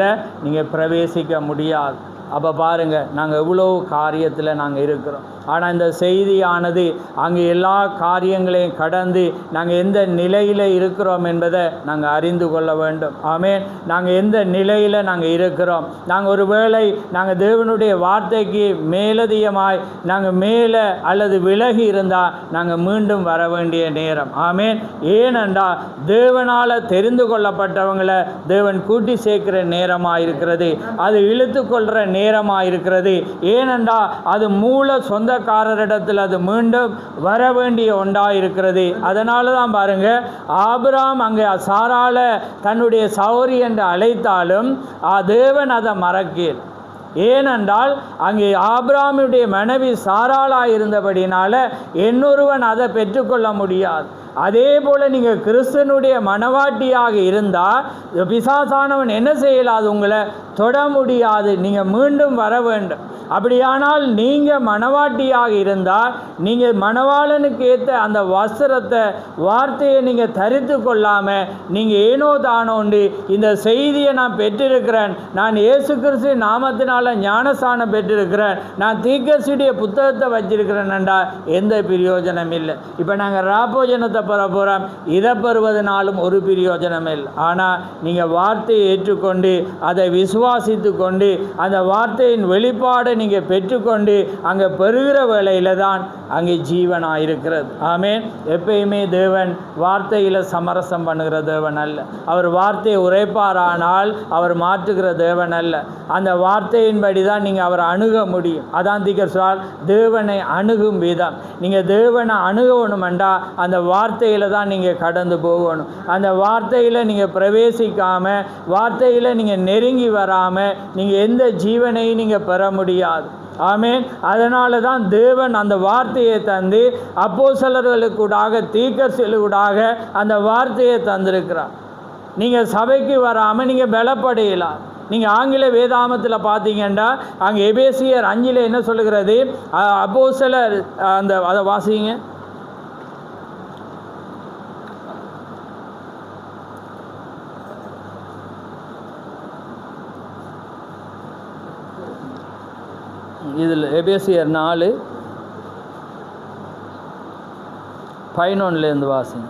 நீங்கள் பிரவேசிக்க முடியாது. அப்போ பாருங்கள், நாங்கள் எவ்வளோ காரியத்தில் நாங்கள் இருக்கிறோம். ஆனால் இந்த செய்தியானது அங்கே எல்லா காரியங்களையும் கடந்து நாங்கள் எந்த நிலையில் இருக்கிறோம் என்பதை நாங்கள் அறிந்து கொள்ள வேண்டும். ஆமேன். நாங்கள் எந்த நிலையில் நாங்கள் இருக்கிறோம். நாங்கள் ஒரு வேளை நாங்கள் தேவனுடைய வார்த்தைக்கு மேலதிகமாய் நாங்கள் மேலே அல்லது விலகி இருந்தால் நாங்கள் மீண்டும் வர வேண்டிய நேரம். ஆமேன். ஏனென்றால் தேவனால் தெரிந்து கொள்ளப்பட்டவங்களை தேவன் கூட்டி சேர்க்கிற நேரமாக இருக்கிறது, அது இழுத்து கொள்கிற நேரமாக இருக்கிறது. ஏனென்றால் அது மூல சொந்தக்காரரிடத்தில் அது மீண்டும் வர வேண்டிய ஒன்றாக இருக்கிறது. அதனால தான் பாருங்கள், ஆபிரகாம் அங்கே சாராள தன்னுடைய சௌரி என்று அழைத்தாலும் தேவன் அதை மறக்கீர். ஏனென்றால் அங்கே ஆபிரகாமுடைய மனைவி சாராளாக இருந்தபடினால இன்னொருவன் அதை பெற்றுக்கொள்ள முடியாது. அதே போல் நீங்கள் கிறிஸ்தனுடைய மனவாட்டியாக இருந்தால் பிசாசானவன் என்ன செய்யலாது, உங்களை தொட முடியாது. நீங்கள் மீண்டும் வர வேண்டும். அப்படியானால் நீங்கள் மனவாட்டியாக இருந்தால் நீங்கள் மணவாளனுக்கு ஏற்ற அந்த வஸ்திரத்தை, வார்த்தையை நீங்கள் தரித்து கொள்ளாமல் நீங்கள் ஏனோ தானோண்டு இந்த செய்தியை நான் பெற்றிருக்கிறேன், நான் இயேசு கிறிஸ்து நாமத்தினால் ஞானஸ்நானம் பெற்றிருக்கிறேன், நான் தீர்க்கதரிசியுடைய புத்தகத்தை வச்சிருக்கிறேன்டா எந்த பிரயோஜனம் இல்லை. இப்போ நாங்கள் ராப்போஜனத்தை பெற போகிறோம், இதை பெறுவதனாலும் ஒரு பிரயோஜனம் இல்லை. ஆனால் நீங்கள் வார்த்தையை ஏற்றுக்கொண்டு அதை விசுவாசித்து கொண்டு அந்த வார்த்தையின் வெளிப்பாடை நீங்கள் பெற்றுக்கொண்டு அங்கே பெறுகிற வேளையில் தான் அங்கே ஜீவனாக இருக்கிறது. ஆமேன். எப்பயுமே தேவன் வார்த்தையில் சமரசம் பண்ணுகிற தேவன் அல்ல. அவர் வார்த்தையை உரைப்பாரானால் அவர் மாற்றுகிற தேவன் அல்ல. அந்த வார்த்தையின்படி தான் நீங்கள் அவரை அணுக முடியும். அதான் தீர்க்க சொல், தேவனை அணுகும் விதம். நீங்கள் தேவனை அணுகணுமெண்டா அந்த வார்த்தையில் தான் நீங்கள் கடந்து போகணும். அந்த வார்த்தையில் நீங்கள் பிரவேசிக்காமல், வார்த்தையில் நீங்கள் நெருங்கி வராமல் நீங்கள் எந்த ஜீவனையும் நீங்கள் பெற முடியாது. ஆமேன். அதனால தான் தேவன் அந்த வார்த்தையை தந்து அப்போஸ்தலர்களுக்கூடாக தீர்க்கதரிசிகளுக்கூடாக அந்த வார்த்தையை தந்திருக்கிறார். நீங்கள் சபைக்கு வராமல் நீங்கள் பலப்படையலாம். நீங்கள் ஆங்கில வேதாமத்தில் பார்த்தீங்கன்னா அங்கே எபேசியர் 5 என்ன சொல்லுகிறது, அப்போஸ்தலர் அந்த அதை வாசிங்க. இதில் எபேசியர் 4:11 வாசிங்க.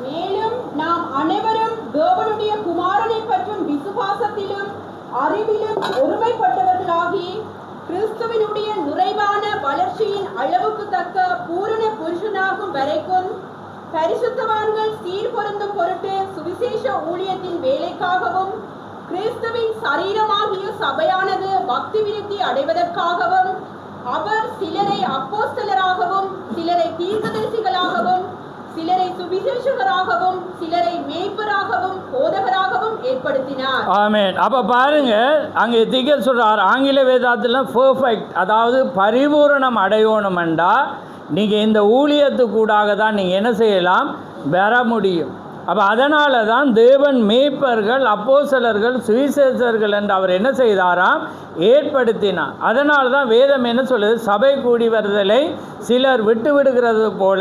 மேலும் நாம் அனைவரும் தேவனுடைய குமாரனை பற்றும் விசுவாசத்திலும் அறிவிலும் ஒருமைப்பட்டவர்களாகி கிறிஸ்துவினுடைய நிறைவான வளர்ச்சியின் அளவுக்கு தக்க பூரண புருஷனாகும் வரைக்கும் பரிசுத்தவான்கள் சீர்பொருந்தும் பொருட்டு சுவிசேஷ ஊழியத்தின் வேலைக்காகவும் கிறிஸ்துவின் சரீரமாகிய சபையானது பக்தி விருத்தி அடைவதற்காகவும் அவர் சிலரை அப்போஸ்தலராகவும் சிலரை தீர்க்கதரிசிகளாகவும் சிலரை சுவிசேஷகராகவும் சிலரை மேய்ப்பராகவும் போதகராகவும் ஏற்படுத்தினார். ஆமென். அப்போ பாருங்க, அங்கே தீர்க்கதரிசி சொல்றார் ஆங்கில வேதத்தில் பெர்ஃபெக்ட், அதாவது பரிபூரணம் அடையணுமெண்டா நீங்கள் இந்த ஊழியத்துக்கூடாக தான் நீங்கள் என்ன செய்யலாம், பெற முடியும். அப்போ அதனால தான் தேவன் மேய்ப்பர்கள், அப்போஸ்தலர்கள், சுவிசேஷர்கள் என்று அவர் என்ன செய்தாராம், ஏற்படுத்தினார். அதனால தான் வேதம் என்ன சொல்லுது, சபை கூடி வருதலை சிலர் விட்டு விடுகிறது போல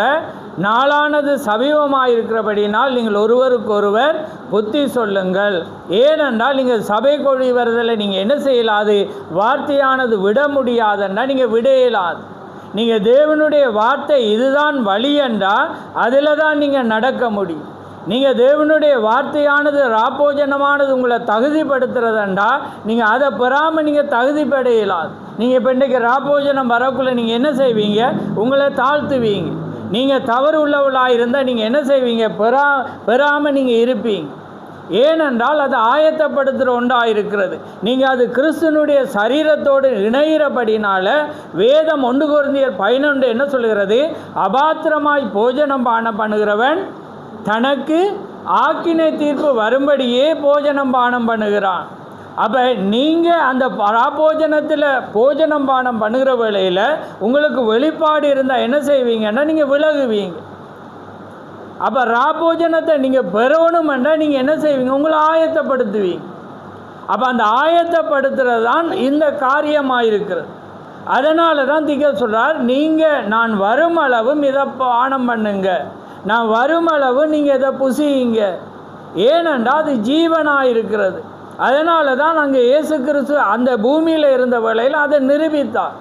நாளானது சமீபமாக இருக்கிறபடினால் நீங்கள் ஒருவருக்கொருவர் புத்தி சொல்லுங்கள். ஏனென்றால் நீங்கள் சபை கூடி வருதலை நீங்கள் என்ன செய்யலாது, வார்த்தையானது விட முடியாதென்றால் நீங்கள் விட இயலாது. நீங்கள் தேவனுடைய வார்த்தை இதுதான் வழி என்றால் அதில் தான் நீங்கள் நடக்க முடியும். நீங்கள் தேவனுடைய வார்த்தையானது ராப்போஜனமானது உங்களை தகுதிப்படுத்துறதுண்டா நீங்கள் அதை பெறாமல் நீங்கள் தகுதிப்படையலாது. நீங்கள் இப்போ இன்றைக்கு ராப்போஜனம் வரக்குள்ளே நீங்கள் என்ன செய்வீங்க, உங்களை தாழ்த்துவீங்க. நீங்கள் தவறு உள்ளவர்களாக இருந்தால் நீங்கள் என்ன செய்வீங்க, பெறாமல் நீங்கள் இருப்பீங்க. ஏனென்றால் அது ஆயத்தப்படுத்துகிற ஒன்றாக இருக்கிறது. நீங்கள் அது கிறிஸ்துவனுடைய சரீரத்தோடு இணைகிறபடினால வேதம் 1 கொரிந்தியர் 11 என்ன சொல்கிறது? அபாத்திரமாய் போஜனம் பானம் பண்ணுகிறவன் தனக்கு ஆக்கினை தீர்ப்பு வரும்படியே போஜனம் பானம் பண்ணுகிறான். அப்போ நீங்கள் அந்த பராபோஜனத்தில் போஜனம் பானம் பண்ணுகிற வேளையில் உங்களுக்கு வெளிப்பாடு இருந்தால் என்ன செய்வீங்கன்னா நீங்கள் விலகுவீங்க. அப்போ ராபோஜனத்தை நீங்கள் பெறணுமென்றால் நீங்கள் என்ன செய்வீங்க? உங்களை ஆயத்தப்படுத்துவீங்க. அப்போ அந்த ஆயத்தப்படுத்துறது தான் இந்த காரியமாக இருக்கிறது. அதனால தான் திக சொல்கிறார், நீங்கள் நான் வரும் அளவும் இதை பானம் பண்ணுங்க, நான் வரும் அளவு நீங்கள் இதை புசியுங்க. ஏனென்றால் அது ஜீவனாக இருக்கிறது. அதனால தான் அங்கே இயேசு கிறிஸ்து அந்த பூமியில் இருந்த வேளையில் அதை நிரூபித்தார்.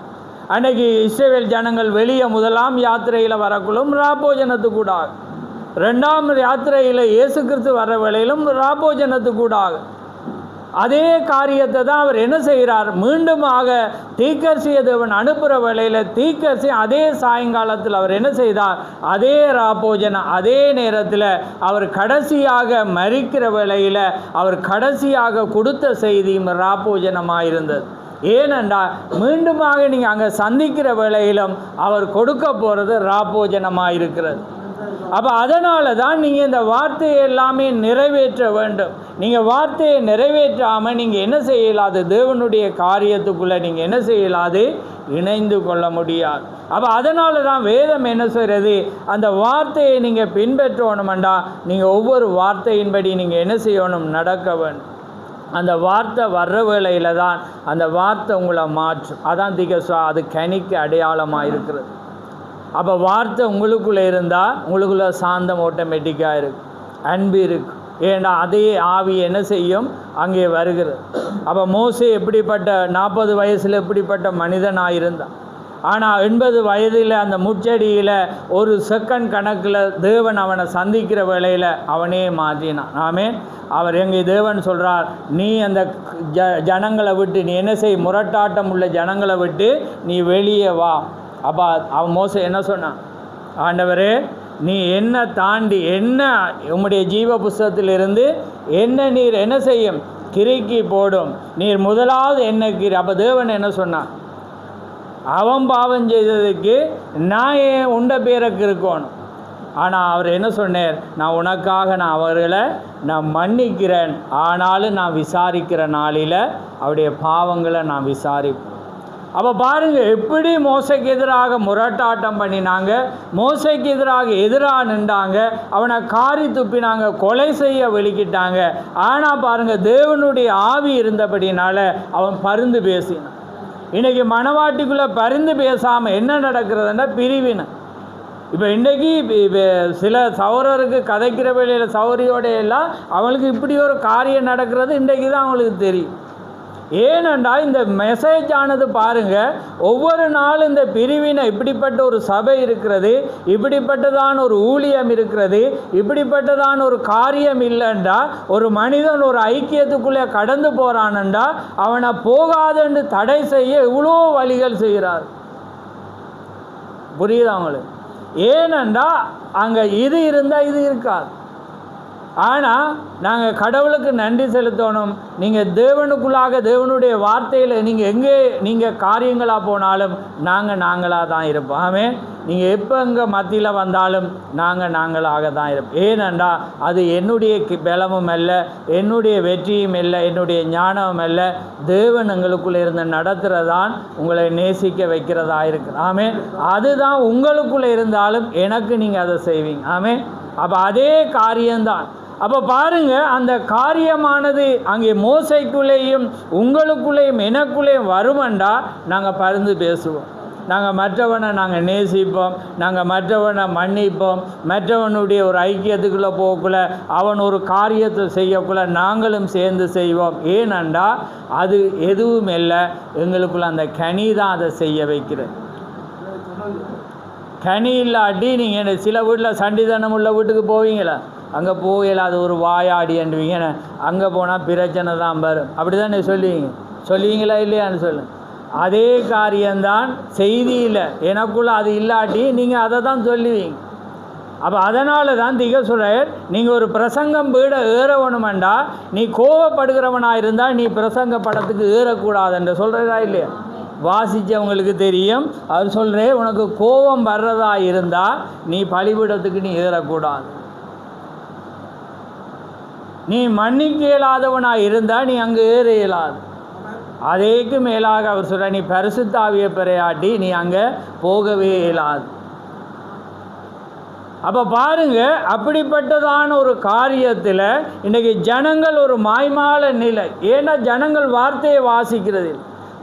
அன்றைக்கி இஸ்ரவேல் ஜனங்கள் வெளியே முதலாம் யாத்திரையில் வரக்குள்ளும் ராபோஜனத்துக்கூடாக, 2ஆம் யாத்திரையில் இயேசு கிறிஸ்து வர வேளையிலும் ராபோஜனத்துக்கூடாக அதே காரியத்தை தான் அவர் என்ன செய்கிறார்? மீண்டுமாக தீர்க்கதரிசியை தேவன் அனுப்புகிற வேளையில் தீர்க்கதரிசி அதே சாயங்காலத்தில் அவர் என்ன செய்தார்? அதே ராபோஜனம் அதே நேரத்தில் அவர் கடைசியாக மரிக்கிற வேளையில் அவர் கடைசியாக கொடுத்த செய்தியும் ராபோஜனமாக இருந்தது. ஏனென்றால் மீண்டுமாக நீங்கள் அங்கே சந்திக்கிற வேளையிலும் அவர் கொடுக்க போகிறது ராபோஜனமாக இருக்கிறது. அப்போ அதனால தான் நீங்கள் இந்த வார்த்தையை எல்லாமே நிறைவேற்ற வேண்டும். நீங்கள் வார்த்தையை நிறைவேற்றாமல் நீங்கள் என்ன செய்யலாது? தேவனுடைய காரியத்துக்குள்ளே நீங்கள் என்ன செய்யலாது? இணைந்து கொள்ள முடியாது. அப்போ அதனால தான் வேதம் என்ன செய்கிறது? அந்த வார்த்தையை நீங்கள் பின்பற்றணுமெண்டா நீங்கள் ஒவ்வொரு வார்த்தையின்படி நீங்கள் என்ன செய்யணும்? நடக்க வேண்டும். அந்த வார்த்தை வர்ற வேளையில் தான் அந்த வார்த்தை உங்களை மாற்றும். அதான் அது கனிக்கு அடையாளமாக இருக்கிறது. அப்போ வார்த்தை உங்களுக்குள்ளே இருந்தால் உங்களுக்குள்ளே சாந்தம் ஆட்டோமேட்டிக்காக இருக்கும், அன்பு இருக்கும். ஏன்னா அதே ஆவி என்ன செய்யும்? அங்கே வருகிறது. அப்போ மோசே எப்படிப்பட்ட 40 வயசில் எப்படிப்பட்ட மனிதனாக இருந்தான். ஆனால் 80 வயதில் அந்த முச்செடியில் ஒரு செகண்ட் கணக்கில் தேவன் அவனை சந்திக்கிற வேளையில் அவனே மாற்றினான். அவர் எங்கள் தேவன் சொல்கிறார், நீ அந்த ஜனங்களை விட்டு நீ என்ன செய்? முரட்டாட்டம் உள்ள ஜனங்களை விட்டு நீ வெளியே வா. அப்போ அவன் மோசே என்ன சொன்னான்? ஆண்டவரே, நீ என்ன தாண்டி என்ன உம்முடைய ஜீவ புஸ்தகத்திலிருந்து என்ன நீர் என்ன செய்யும்? கிறுக்கி போடும். நீர் முதலாவது என்ன கிரி. அப்போ தேவன் என்ன சொன்னான்? அவன் பாவம் செய்ததுக்கு நான் ஏன் உண்ட பேருக்கு இருக்கணும். ஆனால் அவர் என்ன சொன்னார்? நான் உனக்காக நான் அவர்களை நான் மன்னிக்கிறேன், ஆனாலும் நான் விசாரிக்கிற நாளில் அவருடைய பாவங்களை நான் விசாரிப்பேன். அப்போ பாருங்கள், எப்படி மோசைக்கு எதிராக முரட்டாட்டம் பண்ணினாங்க, மோசைக்கு எதிராக நின்றாங்க, அவனை காரி துப்பினாங்க, கொலை செய்ய வெளிக்கிட்டாங்க. ஆனால் பாருங்கள், தேவனுடைய ஆவி இருந்தபடினால அவன் பரிந்து பேசினான். இன்றைக்கி மனவாட்டிக்குள்ளே பரிந்து பேசாமல் என்ன நடக்கிறதுன்னா பிரிவினை. இப்போ இன்றைக்கி சில சகோதரருக்கு கதைக்கிற வேளையில் சௌரியோட எல்லாம் அவங்களுக்கு இப்படி ஒரு காரியம் நடக்கிறது இன்றைக்கி தான் அவங்களுக்கு தெரியும். ஏனென்றால் இந்த மெசேஜ் ஆனது பாருங்கள், ஒவ்வொரு நாளும் இந்த பிரிவினை, இப்படிப்பட்ட ஒரு சபை இருக்கிறது, இப்படிப்பட்டதான ஒரு ஊழியம் இருக்கிறது, இப்படிப்பட்டதான ஒரு காரியம் இல்லைண்டா ஒரு மனிதன் ஒரு ஐக்கியத்துக்குள்ளே கடந்து போகிறான்டா அவனை போகாதென்று தடை செய்ய இவ்வளோ வழிகள் செய்கிறார். புரியுது அவங்களுக்கு? ஏனென்றா அங்கே இது இருந்தால் இது இருக்காது. ஆனால் நாங்கள் கடவுளுக்கு நன்றி செலுத்தணும். நீங்கள் தேவனுக்குள்ளாக தேவனுடைய வார்த்தையில் நீங்கள் எங்கே நீங்கள் காரியங்களாக போனாலும் நாங்களாக தான் இருப்போம். ஆமென். நீங்கள் எப்போ எங்கே மத்தியில் வந்தாலும் நாங்களாக தான் இருப்போம். ஏனென்றா அது என்னுடைய பலமும் அல்ல, என்னுடைய வெற்றியும் இல்லை, என்னுடைய ஞானமும் அல்ல, தேவன் எங்களுக்குள்ளே இருந்து நடத்துகிறதான் உங்களை நேசிக்க வைக்கிறதா இருக்குது. ஆமென். அதுதான் உங்களுக்குள்ளே இருந்தாலும் எனக்கு நீங்கள் அதை செய்வீங்க. ஆமென். அப்போ அதே காரியம்தான். அப்போ பாருங்கள், அந்த காரியமானது அங்கே மோசைக்குள்ளேயும் உங்களுக்குள்ளேயும் எனக்குள்ளேயும் வருமெண்டா நாங்கள் பரிந்து பேசுவோம், நாங்கள் மற்றவனை நாங்கள் நேசிப்போம், நாங்கள் மற்றவனை மன்னிப்போம், மற்றவனுடைய ஒரு ஐக்கியத்துக்குள்ளே போகக்குள்ள அவன் ஒரு காரியத்தை செய்யக்குள்ள நாங்களும் சேர்ந்து செய்வோம். ஏனென்றா அது எதுவும் இல்லை, எங்களுக்குள்ள அந்த கனி தான் அதை செய்ய வைக்கிறது. கனி இல்லாட்டி நீங்கள் சில வீட்டில் சண்டிதனம் உள்ள வீட்டுக்கு போவீங்களா? அங்கே போகல, அது ஒரு வாயாடி என்றுவீங்க, அங்கே போனால் பிரச்சனை தான் வரும். அப்படி தான் நீ சொல்லுவீங்களா இல்லையான்னு சொல்லு. அதே காரியம்தான் செய்தியில் எனக்குள்ளே அது இல்லாட்டி நீங்கள் அதை தான் சொல்லுவீங்க. அப்போ அதனால தான் சொல்கிறார், நீங்கள் ஒரு பிரசங்கம் வீட ஏறவணுமெண்டா நீ கோவப்படுகிறவனாக இருந்தால் நீ பிரசங்க படத்துக்கு ஏறக்கூடாதுன்ற சொல்கிறதா இல்லையா? வாசித்தவங்களுக்கு தெரியும். அவர் சொல்கிறேன், உனக்கு கோபம் வர்றதா இருந்தால் நீ பலிபீடத்துக்கு நீ ஏறக்கூடாது. நீ மன்னிக்க இயலாதவனாக இருந்தால் நீ அங்கே ஏற இயலாது. அதேக்கு மேலாக அவர் சொல்ற, நீ பரிசுத்த ஆவியை பெறையாட்டி நீ அங்கே போகவே இயலாது. அப்போ பாருங்க, அப்படிப்பட்டதான ஒரு காரியத்தில் இன்றைக்கி ஜனங்கள் ஒரு மாய்மால நிலை. ஏன்னா ஜனங்கள் வார்த்தையை வாசிக்கிறது.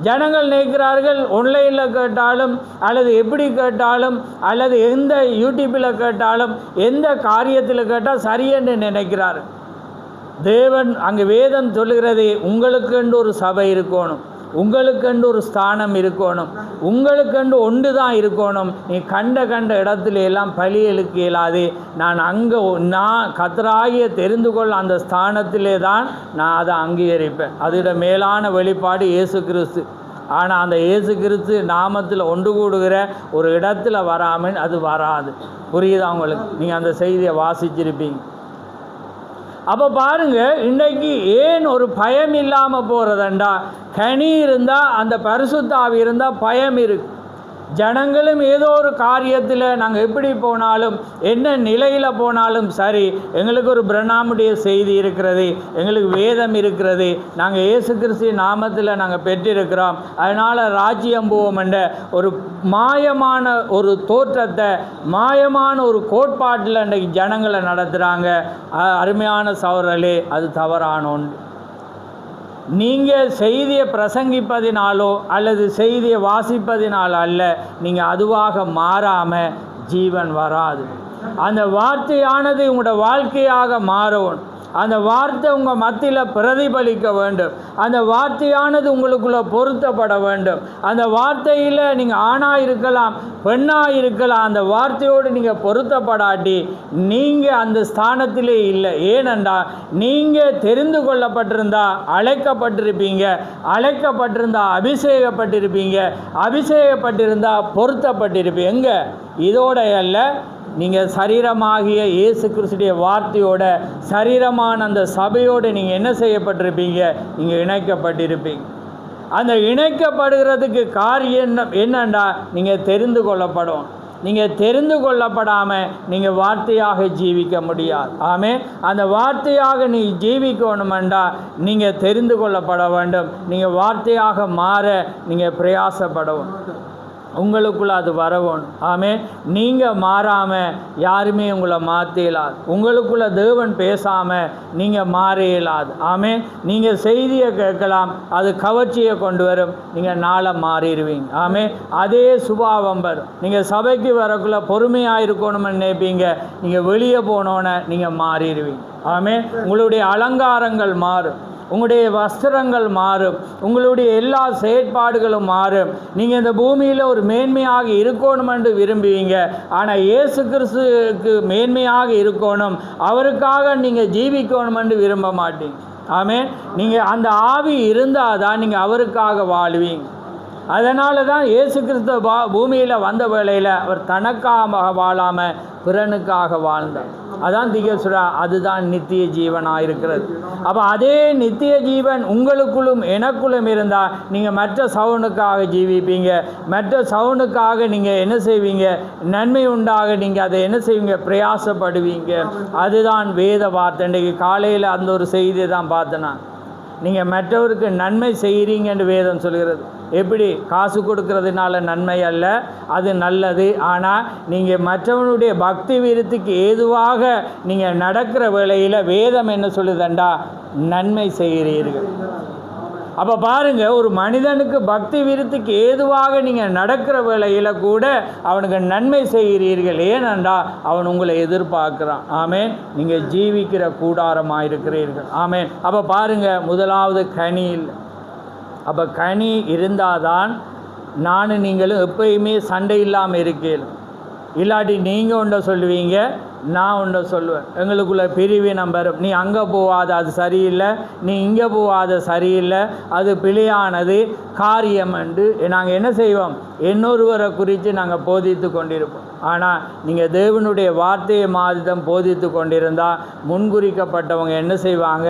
ஜனங்கள் நினைக்கிறார்கள் ஆன்லைனில் கேட்டாலும் அல்லது எப்படி கேட்டாலும் அல்லது எந்த யூடியூப்பில் கேட்டாலும் எந்த காரியத்தில் கேட்டால் சரியென்று நினைக்கிறார். தேவன் அங்கே வேதம் சொல்லுகிறது, உங்களுக்கென்று ஒரு சபை இருக்கணும், உங்களுக்கென்று ஒரு ஸ்தானம் இருக்கணும், உங்களுக்கென்று ஒன்று தான் இருக்கணும். நீ கண்ட இடத்துல எல்லாம் பலிகளுக்கு இயலாது. நான் கர்த்தராகிய தெரிந்து கொள்ள அந்த ஸ்தானத்திலே தான் நான் அதை அங்கீகரிப்பேன். அதோட மேலான வெளிப்பாடு இயேசு கிறிஸ்து. ஆனால் அந்த இயேசு கிறிஸ்து நாமத்தில் ஒன்று கூடுகிற ஒரு இடத்துல வராமல் அது வராது. புரியுதா உங்களுக்கு? நீங்கள் அந்த செய்தியை வாசிச்சிருப்பீங்க. அப்போ பாருங்கள், இன்றைக்கி ஏன் ஒரு பயம் இல்லாமல் போகிறதுண்டா, கனி இருந்தால் அந்த பரிசுத்த ஆவி இருந்தால் பயம் இருக்குது. ஜனங்களும் ஏதோ ஒரு காரியத்தில் நாங்கள் எப்படி போனாலும் என்ன நிலையில் போனாலும் சரி, எங்களுக்கு ஒரு பிரணாமுடைய செய்தி இருக்கிறது, எங்களுக்கு வேதம் இருக்கிறது, நாங்கள் இயேசு கிறிஸ்து நாமத்தில் நாங்கள் பெற்றிருக்கிறோம், அதனால் ராஜ்யம் போவோம் என்ற ஒரு மாயமான ஒரு தோற்றத்தை, மாயமான ஒரு கோட்பாட்டில் இன்றைக்கு ஜனங்களை நடத்துகிறாங்க. அருமையான சகோதரர்களே, அது தவறான ஒன்று. நீங்கள் செய்தியை பிரசங்கிப்பதினாலோ அல்லது செய்தியை வாசிப்பதினாலோ அல்ல, நீங்கள் அதுவாக மாறாமல் ஜீவன் வராது. அந்த வார்த்தையானது உங்களோட வாழ்க்கையாக மாறணும். அந்த வார்த்தை உங்கள் மத்தியில் பிரதிபலிக்க வேண்டும். அந்த வார்த்தையானது உங்களுக்குள்ளே பொருத்தப்பட வேண்டும். அந்த வார்த்தையில் நீங்கள் ஆணாக இருக்கலாம், பெண்ணாக இருக்கலாம், அந்த வார்த்தையோடு நீங்கள் பொருத்தப்படாட்டி நீங்கள் அந்த ஸ்தானத்திலே இல்லை. ஏனென்றால் நீங்கள் தெரிந்து கொள்ளப்பட்டிருந்தா அழைக்கப்பட்டிருப்பீங்க, அழைக்கப்பட்டிருந்தா அபிஷேகப்பட்டிருப்பீங்க, அபிஷேகப்பட்டிருந்தால் பொருத்தப்பட்டிருப்பீங்க. எங்கே? இதோட அல்ல, நீங்கள் சரீரமாகிய இயேசு கிறிஸ்துடைய வார்த்தையோட சரீரமான அந்த சபையோடு நீங்கள் என்ன செய்யப்பட்டிருப்பீங்க? நீங்கள் இணைக்கப்பட்டிருப்பீங்க. அந்த இணைக்கப்படுகிறதுக்கு காரியம் என்னண்டா, நீங்கள் தெரிந்து கொள்ளப்படும். நீங்கள் தெரிந்து கொள்ளப்படாமல் நீங்கள் வார்த்தையாக ஜீவிக்க முடியாது. ஆமென். அந்த வார்த்தையாக நீ ஜீவிக்கணுமெண்டா நீங்கள் தெரிந்து கொள்ளப்பட வேண்டும். நீங்கள் வார்த்தையாக மாற நீங்கள் பிரயாசப்படவும், உங்களுக்குள்ளே அது வரவும். ஆமென். நீங்கள் மாறாமல் யாருமே உங்களை மாற்ற இயலாது. உங்களுக்குள்ளே தேவன் பேசாமல் நீங்கள் மாற இயலாது. ஆமென். நீங்கள் செய்தியை கேட்கலாம், அது கவர்ச்சியை கொண்டு வரும், நீங்கள் நாளை மாறிடுவீங்க. ஆமென். அதே சுபாவம் வரும். நீங்கள் சபைக்கு வரக்குள்ளே பொறுமையாக இருக்கணும்னு நினைப்பீங்க, நீங்கள் வெளியே போனோன்னே நீங்கள் மாறிடுவீங்க. ஆமென். உங்களுடைய அலங்காரங்கள் மாறும், உங்களுடைய வஸ்திரங்கள் மாறும், உங்களுடைய எல்லா செயற்பாடுகளும் மாறும். நீங்கள் இந்த பூமியில் ஒரு மேன்மையாக இருக்கணும் என்று விரும்புவீங்க. ஆனால் இயேசு கிறிஸ்துவுக்கு மேன்மையாக இருக்கணும், அவருக்காக நீங்கள் ஜீவிக்கணும் என்று விரும்ப மாட்டீங்க. ஆமென். நீங்கள் அந்த ஆவி இருந்தால் தான் நீங்கள் அவருக்காக வாழ்வீங்க. அதனால தான் இயேசு கிறிஸ்து பூமியில் வந்த வேளையில் அவர் தனக்காக வாழாமல் பிறனுக்காக வாழ்ந்தார். அதான் திகசுரா, அதுதான் நித்திய ஜீவனாக இருக்கிறது. அப்போ அதே நித்திய ஜீவன் உங்களுக்குள்ளும் எனக்குள்ளும் இருந்தால் நீங்கள் மற்ற சவுனுக்காக ஜீவிப்பீங்க. மற்ற சவுனுக்காக நீங்கள் என்ன செய்வீங்க? நன்மை உண்டாக நீங்கள் அதை என்ன செய்வீங்க? பிரயாசப்படுவீங்க. அதுதான் வேத வார்த்தை. இன்றைக்கு காலையில் அந்த ஒரு செய்தியை தான் பார்த்தேன்னா, நீங்கள் மற்றவருக்கு நன்மை செய்கிறீங்கன்னு வேதம் சொல்கிறது. எப்படி? காசு கொடுக்கறதுனால நன்மை அல்ல, அது நல்லது. ஆனால் நீங்கள் மற்றவனுடைய பக்தி விருத்திக்கு ஏதுவாக நீங்கள் நடக்கிற வேளையில் வேதம் என்ன சொல்லுதண்டா? நன்மை செய்கிறீர்கள். அப்போ பாருங்கள், ஒரு மனிதனுக்கு பக்தி விருத்திக்கு ஏதுவாக நீங்கள் நடக்கிற வேளையில் கூட அவனுக்கு நன்மை செய்கிறீர்கள். ஏனென்றால் அவன் உங்களை எதிர்பார்க்குறான். ஆமென். நீங்கள் ஜீவிக்கிற கூடாரமாக இருக்கிறீர்கள். ஆமென். அப்போ பாருங்கள், முதலாவது கனி இல்லை. அப்போ கனி இருந்தால் தான் நானும் நீங்களும் எப்பயுமே சண்டை இல்லாமல் இருக்கேன். இல்லாட்டி நீங்கள் ஒன்றை சொல்லுவீங்க, நான் ஒன்றை சொல்லுவேன். எங்களுக்குள்ள பிரிவினம் வரும். நீ அங்கே போகாத, அது சரியில்லை, நீ இங்கே போகாத சரியில்லை, அது பிழையானது காரியம் என்று நாங்கள் என்ன செய்வோம்? இன்னொருவரை குறித்து நாங்கள் போதித்து கொண்டிருப்போம். ஆனால் நீங்கள் தேவனுடைய வார்த்தையை மாதிதம் போதித்து கொண்டிருந்தால் முன்குறிக்கப்பட்டவங்க என்ன செய்வாங்க?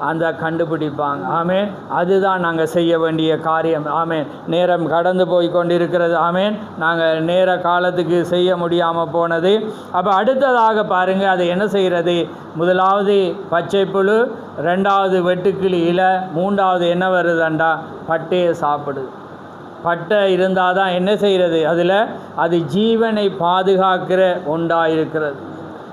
அந்த கண்டுபிடிப்பாங்க. ஆமேன். அதுதான் நாங்கள் செய்ய வேண்டிய காரியம். ஆமேன். நேரம் கடந்து போய் கொண்டிருக்கிறது. ஆமேன். நாங்கள் நேர காலத்துக்கு செய்ய முடியாமல் போனது. அப்போ அடுத்ததாக பாருங்கள், அது என்ன செய்கிறது? முதலாவது பச்சை புழு, ரெண்டாவது வெட்டுக்கிளி இலை, மூன்றாவது என்ன வருதுண்டா? பட்டையை சாப்பிடுது. பட்டை இருந்தால் தான் என்ன செய்கிறது? அதில் அது ஜீவனை பாதுகாக்கிற ஒன்றாக இருக்கிறது.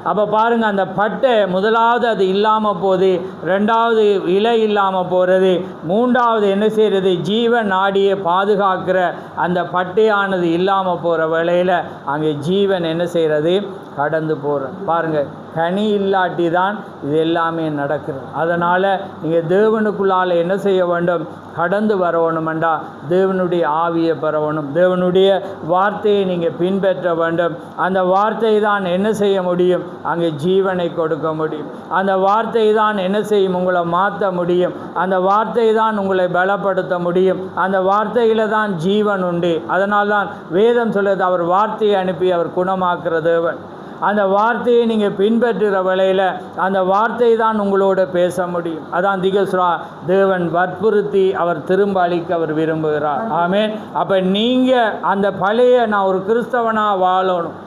அப்போ பாருங்கள், அந்த பட்டை முதலாவது அது இல்லாமல் போகுது, ரெண்டாவது இலை இல்லாமல் போகிறது, மூன்றாவது என்ன செய்கிறது? ஜீவன் நாடியை பாதுகாக்கிற அந்த பட்டையானது இல்லாமல் போகிற வேளையில் அங்கே ஜீவன் என்ன செய்கிறது? கடந்து போகிற. பாருங்கள், கனி இல்லாட்டி தான் இது எல்லாமே நடக்கிறது. அதனால் நீங்கள் தேவனுக்குள்ளால் என்ன செய்ய வேண்டும்? கடந்து வரணுமெண்டா தேவனுடைய ஆவியை பெறணும். தேவனுடைய வார்த்தையை நீங்கள் பின்பற்ற வேண்டும். அந்த வார்த்தை தான் என்ன செய்ய முடியும்? அங்கே ஜீவனை கொடுக்க முடியும். அந்த வார்த்தை தான் என்ன செய்யும்? உங்களை மாற்ற முடியும். அந்த வார்த்தை தான் உங்களை பலப்படுத்த முடியும். அந்த வார்த்தையில் தான் ஜீவன் உண்டு. அதனால் தான் வேதம் சொல்லுது, அவர் வார்த்தையை அனுப்பி அவர் குணமாக்குற தேவன். அந்த வார்த்தையை நீங்கள் பின்பற்றுகிற வேளையில் அந்த வார்த்தை தான் உங்களோட பேச முடியும். அதான் திகஸ்ரா தேவன் வற்புறுத்தி அவர் திரும்ப அளிக்க அவர் விரும்புகிறார். ஆமேன். அப்போ நீங்கள் அந்த பழைய நான் ஒரு கிறிஸ்தவனாக வாழணும்,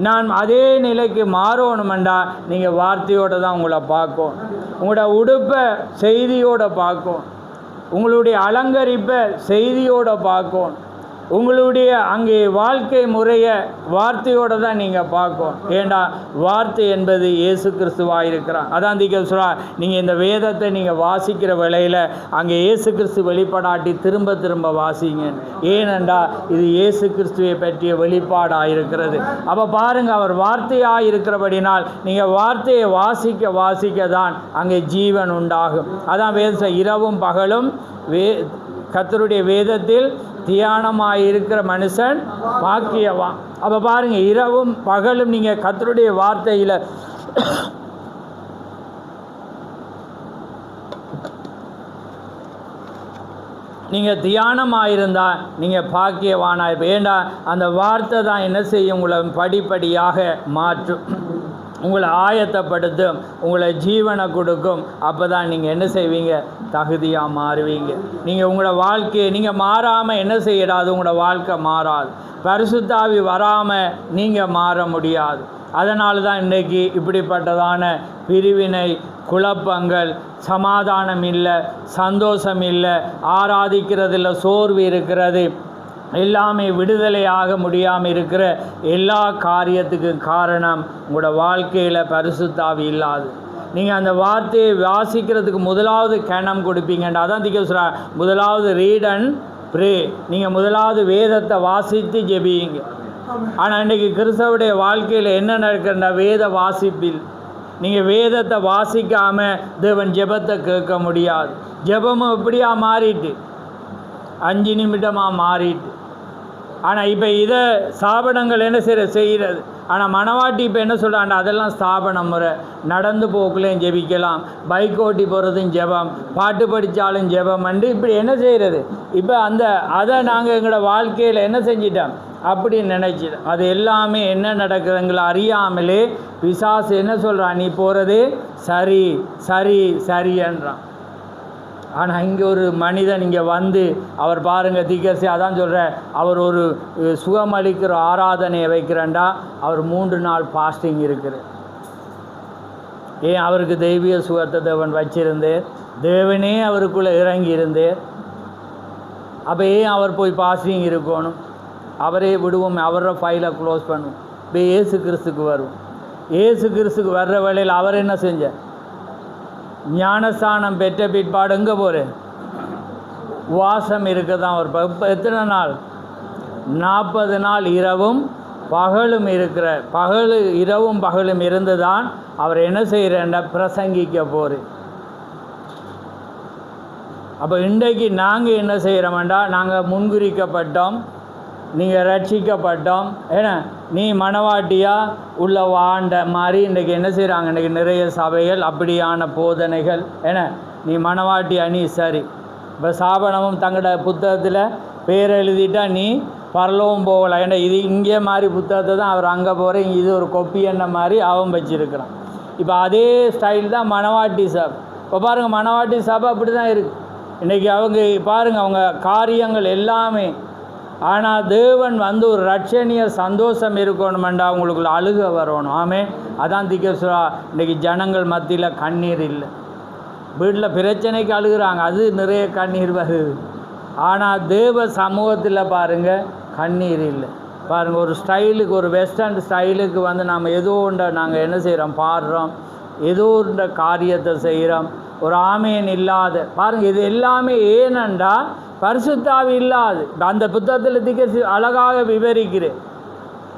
நான் அதே நிலைக்கு மாறணுமெண்டா நீங்கள் வார்த்தையோடு தான் உங்களை பார்க்கும். உங்களோட உடுப்பை செய்தியோடு பார்க்கும், உங்களுடைய அலங்கரிப்பை செய்தியோடு பார்க்கும், உங்களுடைய அங்கே வாழ்க்கை முறையை வார்த்தையோடு தான் நீங்கள் பார்க்கும். ஏண்டா வார்த்தை என்பது இயேசு கிறிஸ்துவாக இருக்கிறார். அதான் சொல்கிறா, நீங்கள் இந்த வேதத்தை நீங்கள் வாசிக்கிற வேளையில் அங்கே இயேசு கிறிஸ்து வெளிப்படாட்டி திரும்ப திரும்ப வாசிங்க. ஏனென்றா இது இயேசு கிறிஸ்துவை பற்றிய வெளிப்பாடாக இருக்கிறது. அப்போ பாருங்கள், அவர் வார்த்தையாக இருக்கிறபடினால் நீங்கள் வார்த்தையை வாசிக்க வாசிக்க தான் அங்கே ஜீவன் உண்டாகும். அதான் வேதம் இரவும் பகலும் கர்த்தருடைய வேதத்தில் தியானமாக இருக்கிற மனுஷன் பாக்கியவான். அப்போ பாருங்கள், இரவும் பகலும் நீங்கள் கர்த்தருடைய வார்த்தையில் நீங்கள் தியானமாக இருந்தால் நீங்கள் பாக்கியவானாக இருப்ப. ஏண்டா அந்த வார்த்தை தான் என்ன செய்யும்? உங்களை படிப்படியாக மாற்றும், உங்களை ஆயத்தப்படுத்தும், உங்களை ஜீவனை கொடுக்கும். அப்போ தான் நீங்கள் என்ன செய்வீங்க? தகுதியாக மாறுவீங்க. நீங்கள் உங்களோட வாழ்க்கையை நீங்கள் மாறாமல் என்ன செய்யறாது? உங்களோட வாழ்க்கை மாறாது. பரிசுத்த ஆவி வராமல் நீங்கள் மாற முடியாது. அதனால தான் இன்றைக்கி இப்படிப்பட்டதான பிரிவினை, குழப்பங்கள், சமாதானம் இல்லை, சந்தோஷம் இல்லை, ஆராதிக்கிறதில் சோர்வு இருக்கிறது, எல்லாமே விடுதலையாக முடியாமல் இருக்கிற எல்லா காரியத்துக்கும் காரணம் உங்களோட வாழ்க்கையில் பரிசுத்த ஆவி இல்லாது. நீங்கள் அந்த வார்த்தையை வாசிக்கிறதுக்கு முதலாவது கணம் கொடுப்பீங்கண்டா. அதான் சொல்கிறா, முதலாவது ரீட் அண்ட் ப்ரே. நீங்கள் முதலாவது வேதத்தை வாசித்து ஜெபியுங்க. ஆனால் இன்றைக்கி கிறிஸ்தவருடைய வாழ்க்கையில் என்ன நடக்கிறா? வேத வாசிப்பில் நீங்கள் வேதத்தை வாசிக்காமல் தேவன் ஜெபத்தை கேட்க முடியாது. ஜெபமும் எப்படியா மாறிட்டு 5 நிமிடமாக மாறிட்டு. ஆனால் இப்போ இதை ஸ்தாபனங்கள் என்ன செய்கிறது? ஆனால் மணவாட்டி இப்போ என்ன சொல்கிறாண்டா? அதெல்லாம் ஸ்தாபன முறை. நடந்து போக்குலையும் ஜெபிக்கலாம், பைக் ஓட்டி போகிறதும் ஜெபம், பாட்டு படித்தாலும் ஜெபம் அண்டு இப்படி என்ன செய்கிறது? இப்போ அதை நாங்கள் எங்களோட வாழ்க்கையில் என்ன செஞ்சிட்டோம்? அப்படின்னு நினச்சிட்டோம். அது எல்லாமே என்ன நடக்குதுங்களை அறியாமலே பிசாசு என்ன சொல்கிறான்? நீ போகிறது சரி சரி சரியன்றான். ஆனால் இங்கே ஒரு மனிதன் இங்கே வந்து அவர் பாருங்கள் தீக்கசி, அதான் சொல்கிறேன், அவர் ஒரு சுகமளிக்கிற ஆராதனையை வைக்கிறேன்டா, அவர் 3 நாள் ஃபாஸ்டிங் இருக்குது. ஏன்? அவருக்கு தெய்வீக சுகத்தை தேவன் வச்சிருந்தேன், தேவனே அவருக்குள்ளே இறங்கி இருந்தேன். அப்போ ஏன் அவர் போய் ஃபாஸ்டிங் இருக்கணும்? அவரே விடுவோம், அவரோட ஃபைலை க்ளோஸ் பண்ணுவோம். இப்போ ஏசு கிறிஸ்துக்கு வரும். ஏசு கிறிஸ்துக்கு வர்ற வேளையில் அவர் என்ன செஞ்சார்? ஞானஸ்தானம் பெற்ற பிற்பாடு எங்கே போகிறேன்? வாசம் இருக்க தான் ஒரு இப்போ எத்தனை நாள்? 40 நாள் இரவும் பகலும் இருக்கிற இரவும் பகலும் இருந்து தான் அவர் என்ன செய்கிறேன்டா? பிரசங்கிக்க போகிறேன். அப்போ இன்றைக்கு நாங்கள் என்ன செய்கிறோம்டா? நாங்கள் முன்குறிக்கப்பட்டோம், நீங்கள் ரட்சிக்கப்பட்டோம். ஏன்னா நீ மணவாட்டியாக உள்ள வாண்ட மாதிரி இன்றைக்கி என்ன செய்கிறாங்க? இன்றைக்கி நிறைய சபைகள் அப்படியான போதனைகள். ஏன்னா நீ மணவாட்டியா, நீ சரி. இப்போ சாபனமும் தங்களோட புத்தகத்தில் பேர் எழுதிட்டா நீ பரலவும் போகலாம். ஏன்னா இது இங்கே மாதிரி புத்தகத்தை தான் அவர் அங்கே போகிறேன், இது ஒரு கொப்பி என்ன மாதிரி அவன் வச்சுருக்கிறான். இப்போ அதே ஸ்டைல் தான் மணவாட்டி சபை. இப்போ பாருங்கள், மணவாட்டி சபை அப்படி தான் இருக்குது இன்றைக்கி. அவங்க பாருங்கள், அவங்க காரியங்கள் எல்லாமே. ஆனால் தேவன் வந்து ஒரு ரட்சணிய சந்தோஷம் இருக்கணுமெண்டா அவங்களுக்குள்ள அழுக வரணும். ஆமே, அதான் திகேஸ்வரா. இன்றைக்கி ஜனங்கள் மத்தியில் கண்ணீர் இல்லை. வீட்டில் பிரச்சனைக்கு அழுகிறாங்க, அது நிறைய கண்ணீர் வருது. ஆனால் தேவ சமூகத்தில் பாருங்கள் கண்ணீர் இல்லை. பாருங்கள், ஒரு ஸ்டைலுக்கு, ஒரு வெஸ்டர்ன் ஸ்டைலுக்கு வந்து நாம் ஏதோ ஒன்றை நாங்கள் என்ன செய்கிறோம், பாடுறோம், ஏதோ ஒன்ற காரியத்தை செய்கிறோம். ஒரு ஆமேன் இல்லாத பாருங்கள், இது எல்லாமே ஏனென்றா பரிசுத்தாவி இல்லாது. அந்த புத்தகத்தில் திகேசி அழகாக விவரிக்கிறேன்.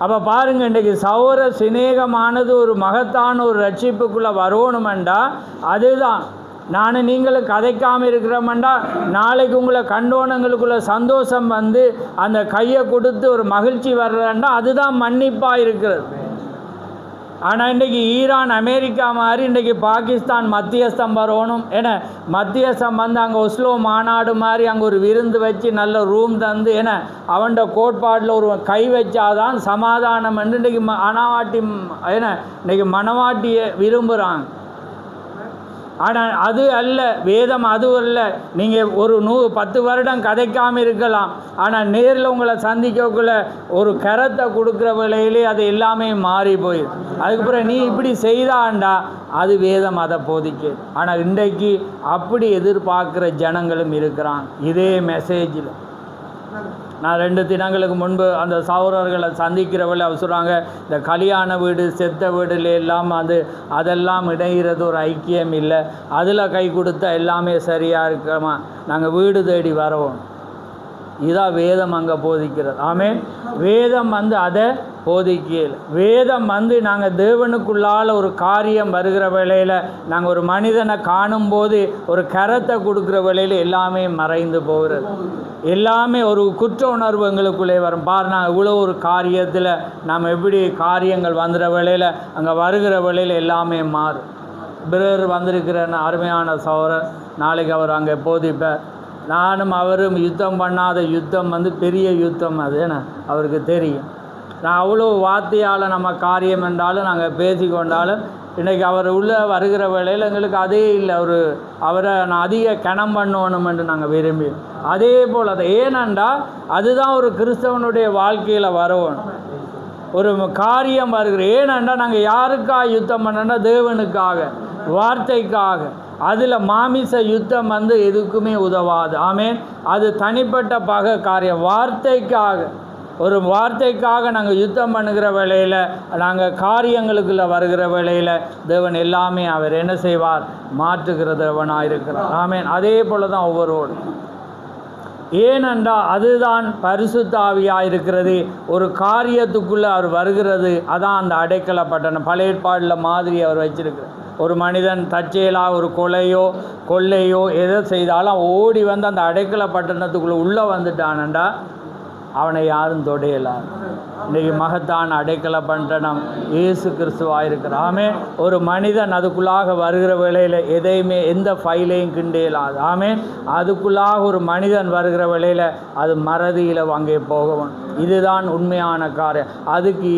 அப்போ பாருங்கள், இன்றைக்கி சௌர சிநேகமானது ஒரு மகத்தான ஒரு ரட்சிப்புக்குள்ளே வரணுமெண்டா அதுதான். நானும் நீங்களும் கதைக்காமல் இருக்கிறோம்டா நாளைக்கு உங்களை கண்டோனங்களுக்குள்ள சந்தோஷம் வந்து அந்த கையை கொடுத்து ஒரு மகிழ்ச்சி வர்றேன்டா அதுதான் மன்னிப்பாக இருக்கிறது. ஆனால் இன்றைக்கி ஈரான் அமெரிக்கா மாதிரி இன்றைக்கி பாகிஸ்தான் மத்தியஸ்தம் வரணும். ஏன்னா மத்தியஸ்தம் வந்து அங்கே ஒஸ்லோ மாநாடு மாதிரி அங்கே ஒரு விருந்து வச்சு நல்ல ரூம் தந்து, ஏன்னா அவன்ட கோட்பாட்டில் ஒரு கை வச்சாதான் சமாதானம் என்று இன்றைக்கி மணவாட்டி, ஏன்னா இன்றைக்கி மணவாட்டியை விரும்புகிறாங்க. ஆனால் அது அல்ல வேதம், அது அல்ல. நீங்கள் ஒரு 10 வருடம் கதைக்காமல் இருக்கலாம், ஆனால் நேரில் உங்களை சந்திக்கக்குள்ள ஒரு கரத்தை கொடுக்குற வேளையிலே அது எல்லாமே மாறி போயிடும். அதுக்கப்புறம் நீ இப்படி செய்தாண்டா அது வேதம் அதை போதிக்கு. ஆனால் இன்றைக்கு அப்படி எதிர்பார்க்குற ஜனங்களும் இருக்கிறாங்க. இதே மெசேஜில் நான் 2 தினங்களுக்கு முன்பு அந்த சகோதரர்களை சந்திக்கிறவர்கள் அவர் சொல்கிறாங்க, இந்த கல்யாண வீடு செத்த வீடுல எல்லாம் அதெல்லாம் இணைகிறது ஒரு ஐக்கியம் இல்லை, அதில் கை கொடுத்தா எல்லாமே சரியாக இருக்கமா, நாங்கள் வீடு தேடி வரவோம். இதான் வேதம் அங்கே போதிக்கிறது. ஆமே, வேதம் வந்து அதை போதிக்கல. வேதம் வந்து நாங்கள் தேவனுக்குள்ளால் ஒரு காரியம் வருகிற வேளையில், நாங்கள் ஒரு மனிதனை காணும்போது ஒரு கரத்தை கொடுக்குற வேளையில் எல்லாமே மறைந்து போகிறது. எல்லாமே ஒரு குற்ற உணர்வு எங்களுக்குள்ளே வரும். நான் இவ்வளோ ஒரு காரியத்தில் நாம் எப்படி காரியங்கள் வந்துடுற வேளையில் அங்கே வருகிற வேளையில் எல்லாமே மாறும். பிறர் வந்திருக்கிற அருமையான சகோதரர் நாளைக்கு அவர் அங்கே போதிப்பார். நானும் அவரும் யுத்தம் பண்ணாத யுத்தம் வந்து பெரிய யுத்தம், அது ஏன்னா அவருக்கு தெரியும். நான் அவ்வளோ வார்த்தையால் நம்ம காரியம் என்றாலும் நாங்கள் பேசிக்கொண்டாலும் இன்றைக்கி அவர் உள்ளே வருகிற வேளையில் எங்களுக்கு அதே இல்லை. அவரை நான் அதிக கணம் பண்ணணும் என்று நாங்கள் விரும்பி அதே போல் அதை ஏனென்றா அதுதான் ஒரு கிறிஸ்தவனுடைய வாழ்க்கையில் வரணும். ஒரு காரியம் வருகிற ஏனென்றா நாங்கள் யாருக்காக யுத்தம் பண்ணோன்னா தேவனுக்காக, வார்த்தைக்காக. அதில் மாமிச யுத்தம் வந்து எதுக்குமே உதவாது. ஆமேன், அது தனிப்பட்ட பகை காரியம். வார்த்தைக்காக, ஒரு வார்த்தைக்காக நாங்கள் யுத்தம் பண்ணுகிற வேளையில், நாங்கள் காரியங்களுக்குள்ளே வருகிற வேளையில் தேவன் எல்லாமே அவர் என்ன செய்வார், மாற்றுகிற தேவனாக இருக்கிறார். ஆமேன், அதே போல் தான் ஒவ்வொருவரும். ஏனென்றால் அதுதான் பரிசுத்த ஆவியாக இருக்கிறது. ஒரு காரியத்துக்குள்ளே அவர் வருகிறது, அதான் அந்த அடைக்கல பட்டணம். பழைய ஏற்பாடில் மாதிரி அவர் வச்சிருக்கிறார். ஒரு மனிதன் தற்செயலாக ஒரு கொள்ளையோ எதை செய்தாலும் ஓடி வந்து அந்த அடைக்கல பட்டணத்துக்குள்ளே உள்ளே வந்துட்டானண்டா அவனை யாரும் தொடையலாம். இன்றைக்கி மகத்தான அடைக்கல பட்டணம் இயேசு கிறிஸ்துவாக இருக்கிறார். ஆமே, ஒரு மனிதன் அதுக்குள்ளாக வருகிற வேளையில் எதையுமே எந்த ஃபைலையும் கிண்டேலாது. ஆமே, அதுக்குள்ளாக ஒரு மனிதன் வருகிற வேளையில் அது மறதியில் அங்கே போகணும். இதுதான் உண்மையான காரியம். அதுக்கு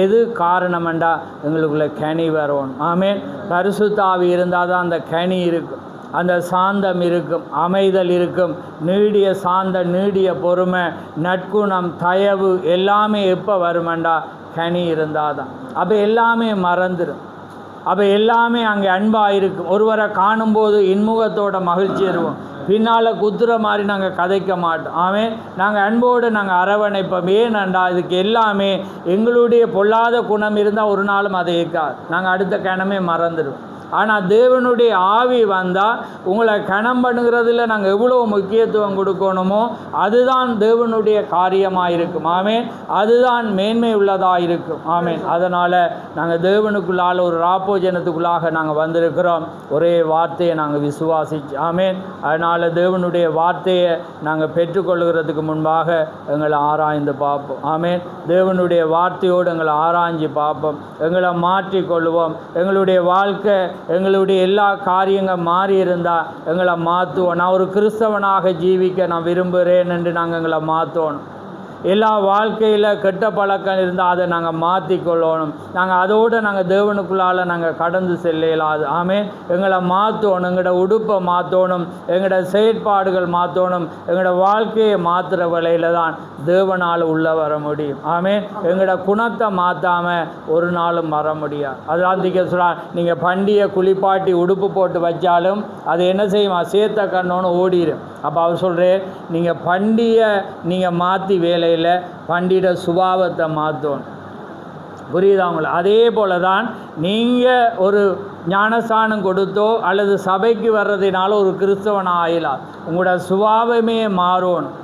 எது காரணமெண்டா எங்களுக்குள்ள கனி வரணும். ஆமே, பரிசுத்த ஆவி இருந்தால் தான் அந்த கனி இருக்கும், அந்த சாந்தம் இருக்கும், அமைதல் இருக்கும், நீடிய சாந்தம், நீடிய பொறுமை, நற்குணம், தயவு எல்லாமே எப்போ வருமெண்டா கனி இருந்தால் தான். அப்போ எல்லாமே மறந்துடும். அப்போ எல்லாமே அங்கே அன்பாக இருக்கும். ஒருவரை காணும்போது இன்முகத்தோட மகிழ்ச்சி இருக்கும். பின்னால் குத்துற மாதிரி நாங்கள் கதைக்க மாட்டோம். ஆமென், நாங்கள் அன்போடு நாங்கள் அரவணைப்போம். ஏனண்டா இதுக்கு எல்லாமே எங்களுடைய பொல்லாத குணம் இருந்தால் ஒரு நாளும் அதை இருக்காது. நாங்கள் அடுத்த கணமே மறந்துடுவோம். ஆனால் தேவனுடைய ஆவி வந்தால் உங்களை கணம் பண்ணுகிறதுல நாங்கள் எவ்வளோ முக்கியத்துவம் கொடுக்கணுமோ அதுதான் தேவனுடைய காரியமாக இருக்கும். ஆமேன், அதுதான் மேன்மை உள்ளதாக இருக்கும். ஆமேன், அதனால் நாங்கள் தேவனுக்குள்ளால் ஒரு ராப்போஜனத்துக்குள்ளாக நாங்கள் வந்திருக்கிறோம். ஒரே வார்த்தையை நாங்கள் விசுவாசிச்சு. ஆமேன், அதனால் தேவனுடைய வார்த்தையை நாங்கள் பெற்றுக்கொள்கிறதுக்கு முன்பாக எங்களை ஆராய்ந்து பார்ப்போம். ஆமேன், தேவனுடைய வார்த்தையோடு எங்களை ஆராய்ஞ்சு பார்ப்போம். எங்களை மாற்றிக்கொள்வோம். எங்களுடைய வாழ்க்கை, எங்களுடைய எல்லா காரியங்கள் மாறி இருந்தால் எங்களை மாற்றுவோம். நான் ஒரு கிறிஸ்தவனாக ஜீவிக்க நான் விரும்புகிறேன் என்று நாங்கள் எங்களை மாற்றணும். எல்லா வாழ்க்கையில் கெட்ட பழக்கம் இருந்தால் அதை நாங்கள் மாற்றிக்கொள்ளணும். நாங்கள் அதோடு நாங்கள் தேவனுக்குள்ளால் நாங்கள் கடந்து செல்லலாது. ஆமென். எங்களை மாற்றணும், எங்களோட உடுப்பை மாற்றணும், எங்களோட செயற்பாடுகள் மாற்றணும். எங்களோட வாழ்க்கையை மாற்றுற வேளையில் தான் தேவனால் உள்ளே வர முடியும். ஆமென். எங்களோட குணத்தை மாற்றாமல் ஒரு நாளும் வர முடியாது. அதான் சொல்கிறார், நீங்கள் பண்டிகை குளிப்பாட்டி உடுப்பு போட்டு வச்சாலும் அது என்ன செய்யுமா, சேத்த கண்ணோன்னு ஓடிடும். அப்போ அவர் சொல்கிறேன், நீங்கள் பண்டிகை நீங்கள் மாற்றி வேலையில் பண்டிகை சுபாவத்தை மாற்றணும். புரியுதா உங்களுக்கு? அதே போல தான் நீங்கள் ஒரு ஞானஸ்தானம் கொடுத்தோ அல்லது சபைக்கு வர்றதுனால ஒரு கிறிஸ்தவன் ஆகலாம். உங்களோட சுபாவமே மாறணும்.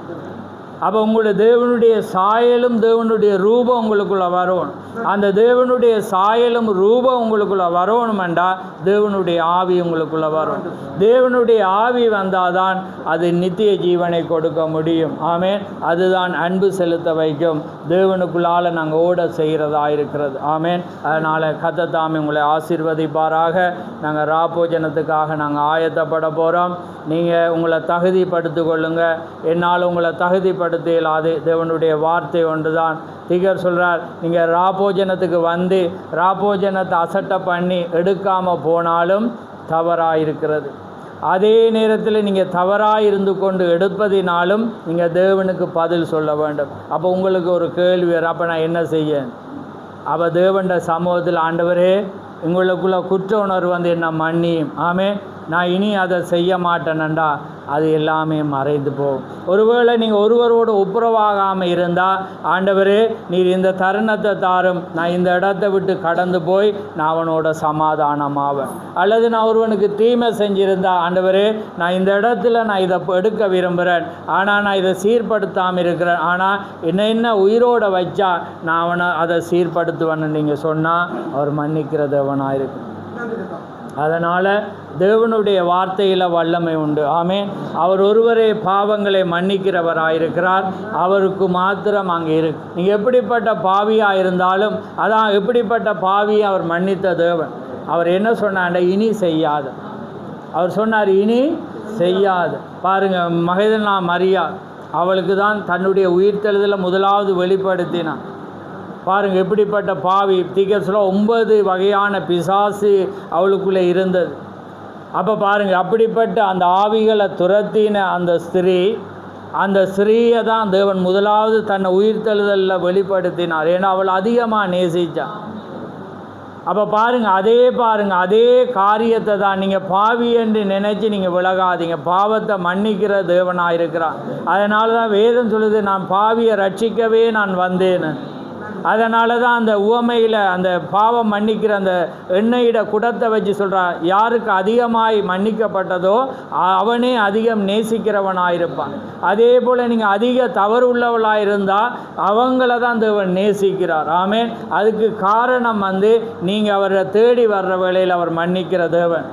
அப்போ உங்களுடைய தேவனுடைய சாயலும் தேவனுடைய ரூபம் உங்களுக்குள்ளே வரணும். அந்த தேவனுடைய சாயலும் ரூபம் உங்களுக்குள்ளே வரணுமெண்டா தேவனுடைய ஆவி உங்களுக்குள்ளே வரும். தேவனுடைய ஆவி வந்தால் தான் அது நித்திய ஜீவனை கொடுக்க முடியும். ஆமென். அதுதான் அன்பு செலுத்த வைக்கும். தேவனுக்குள்ளால் நாங்கள் ஓட செய்கிறதா இருக்கிறது. ஆமென். அதனால் கர்த்தர் உங்களை ஆசீர்வதிப்பாராக. நாங்கள் ராப்போஜனத்துக்காக நாங்கள் ஆயத்தப்பட போகிறோம். நீங்கள் உங்களை தகுதிப்படுத்தி கொள்ளுங்கள். என்னால் உங்களை தகுதிப்படுத்த இயலாது. தேவனுடைய வார்த்தை ஒன்று தான். திகர் சொல்கிறார், நீங்கள் ராப்போஜனத்துக்கு வந்து ராப்போஜனத்தை அசட்டை பண்ணி எடுக்காமல் போனாலும் தவறாக இருக்கிறது. அதே நேரத்தில் நீங்கள் தவறாக இருந்து கொண்டு எடுப்பதினாலும் நீங்கள் தேவனுக்கு பதில் சொல்ல வேண்டும். அப்போ உங்களுக்கு ஒரு கேள்வி வரும், அப்போ நான் என்ன செய்ய? அப்போ தேவனுடைய சமூகத்தில், ஆண்டவரே உங்களுக்குள்ள குற்ற உணர்வு வந்து என்ன மன்னியும். ஆமே, நான் இனி அதை செய்ய மாட்டேனண்டா அது எல்லாமே மறைந்து போகும். ஒருவேளை நீங்கள் ஒருவரோடு ஒப்புரவாகாமல் இருந்தால், ஆண்டவரே நீர் இந்த தருணத்தை தாரும், நான் இந்த இடத்தை விட்டு கடந்து போய் நான் அவனோட சமாதானமாவேன். அல்லது நான் ஒருவனுக்கு தீமை செஞ்சிருந்தா, ஆண்டவரே நான் இந்த இடத்துல நான் இதை எடுக்க விரும்புகிறேன், ஆனால் நான் இதை சீர்படுத்தாமல் இருக்கிறேன், ஆனால் என்ன உயிரோடு வச்சா நான் அவனை அதை சீர்படுத்துவேன்னு நீங்கள் சொன்னால் அவர் மன்னிக்கிற தேவனாக இருக்கு. அதனால் தேவனுடைய வார்த்தையில் வல்லமை உண்டு. ஆமென். அவர் ஒருவரே பாவங்களை மன்னிக்கிறவராயிருக்கிறார். அவருக்கு மாத்திரம் அங்கே இருக்கு. நீங்கள் எப்படிப்பட்ட பாவியாக இருந்தாலும், அதான் எப்படிப்பட்ட பாவியை அவர் மன்னித்த தேவன். அவர் என்ன சொன்னாண்ட, இனி செய்யாது. அவர் சொன்னார், இனி செய்யாது. பாருங்கள், மகதலேனா மரியா, அவளுக்கு தான் தன்னுடைய உயிர்த்தெழுதலை முதலாவது வெளிப்படுத்தினான். பாருங்கள் எப்படிப்பட்ட பாவி. தீர்க்கதரிசில 9 வகையான பிசாசு அவளுக்குள்ளே இருந்தது. அப்போ பாருங்கள், அப்படிப்பட்ட அந்த ஆவிகளை துரத்தின அந்த ஸ்திரீயை தான் தேவன் முதலாவது தன்னை உயிர்த்தெழுதலில் வெளிப்படுத்தினார். ஏன்னா அவள் அதிகமாக நேசித்தாள். அப்போ பாருங்கள் அதே காரியத்தை தான் நீங்கள் பாவி என்று நினைச்சு நீங்கள் விலகாதீங்க. பாவத்தை மன்னிக்கிற தேவனாக இருக்கிறார். அதனால தான் வேதம் சொல்லுது, நான் பாவியை ரட்சிக்கவே நான் வந்தேன்னு. அதனால தான் அந்த உவமையில் அந்த பாவம் மன்னிக்கிற அந்த எண்ணெயிட குடத்தை வச்சு சொல்கிறார், யாருக்கு அதிகமாய் மன்னிக்கப்பட்டதோ அவனே அதிகம் நேசிக்கிறவனாயிருப்பான். அதே போல் நீங்கள் அதிக தவறு உள்ளவளாக இருந்தால் அவங்கள தான் தேவன் நேசிக்கிறார். ஆமென். அதுக்கு காரணம் வந்து நீங்கள் அவரை தேடி வர்ற வேளையில் அவர் மன்னிக்கிற தேவன்.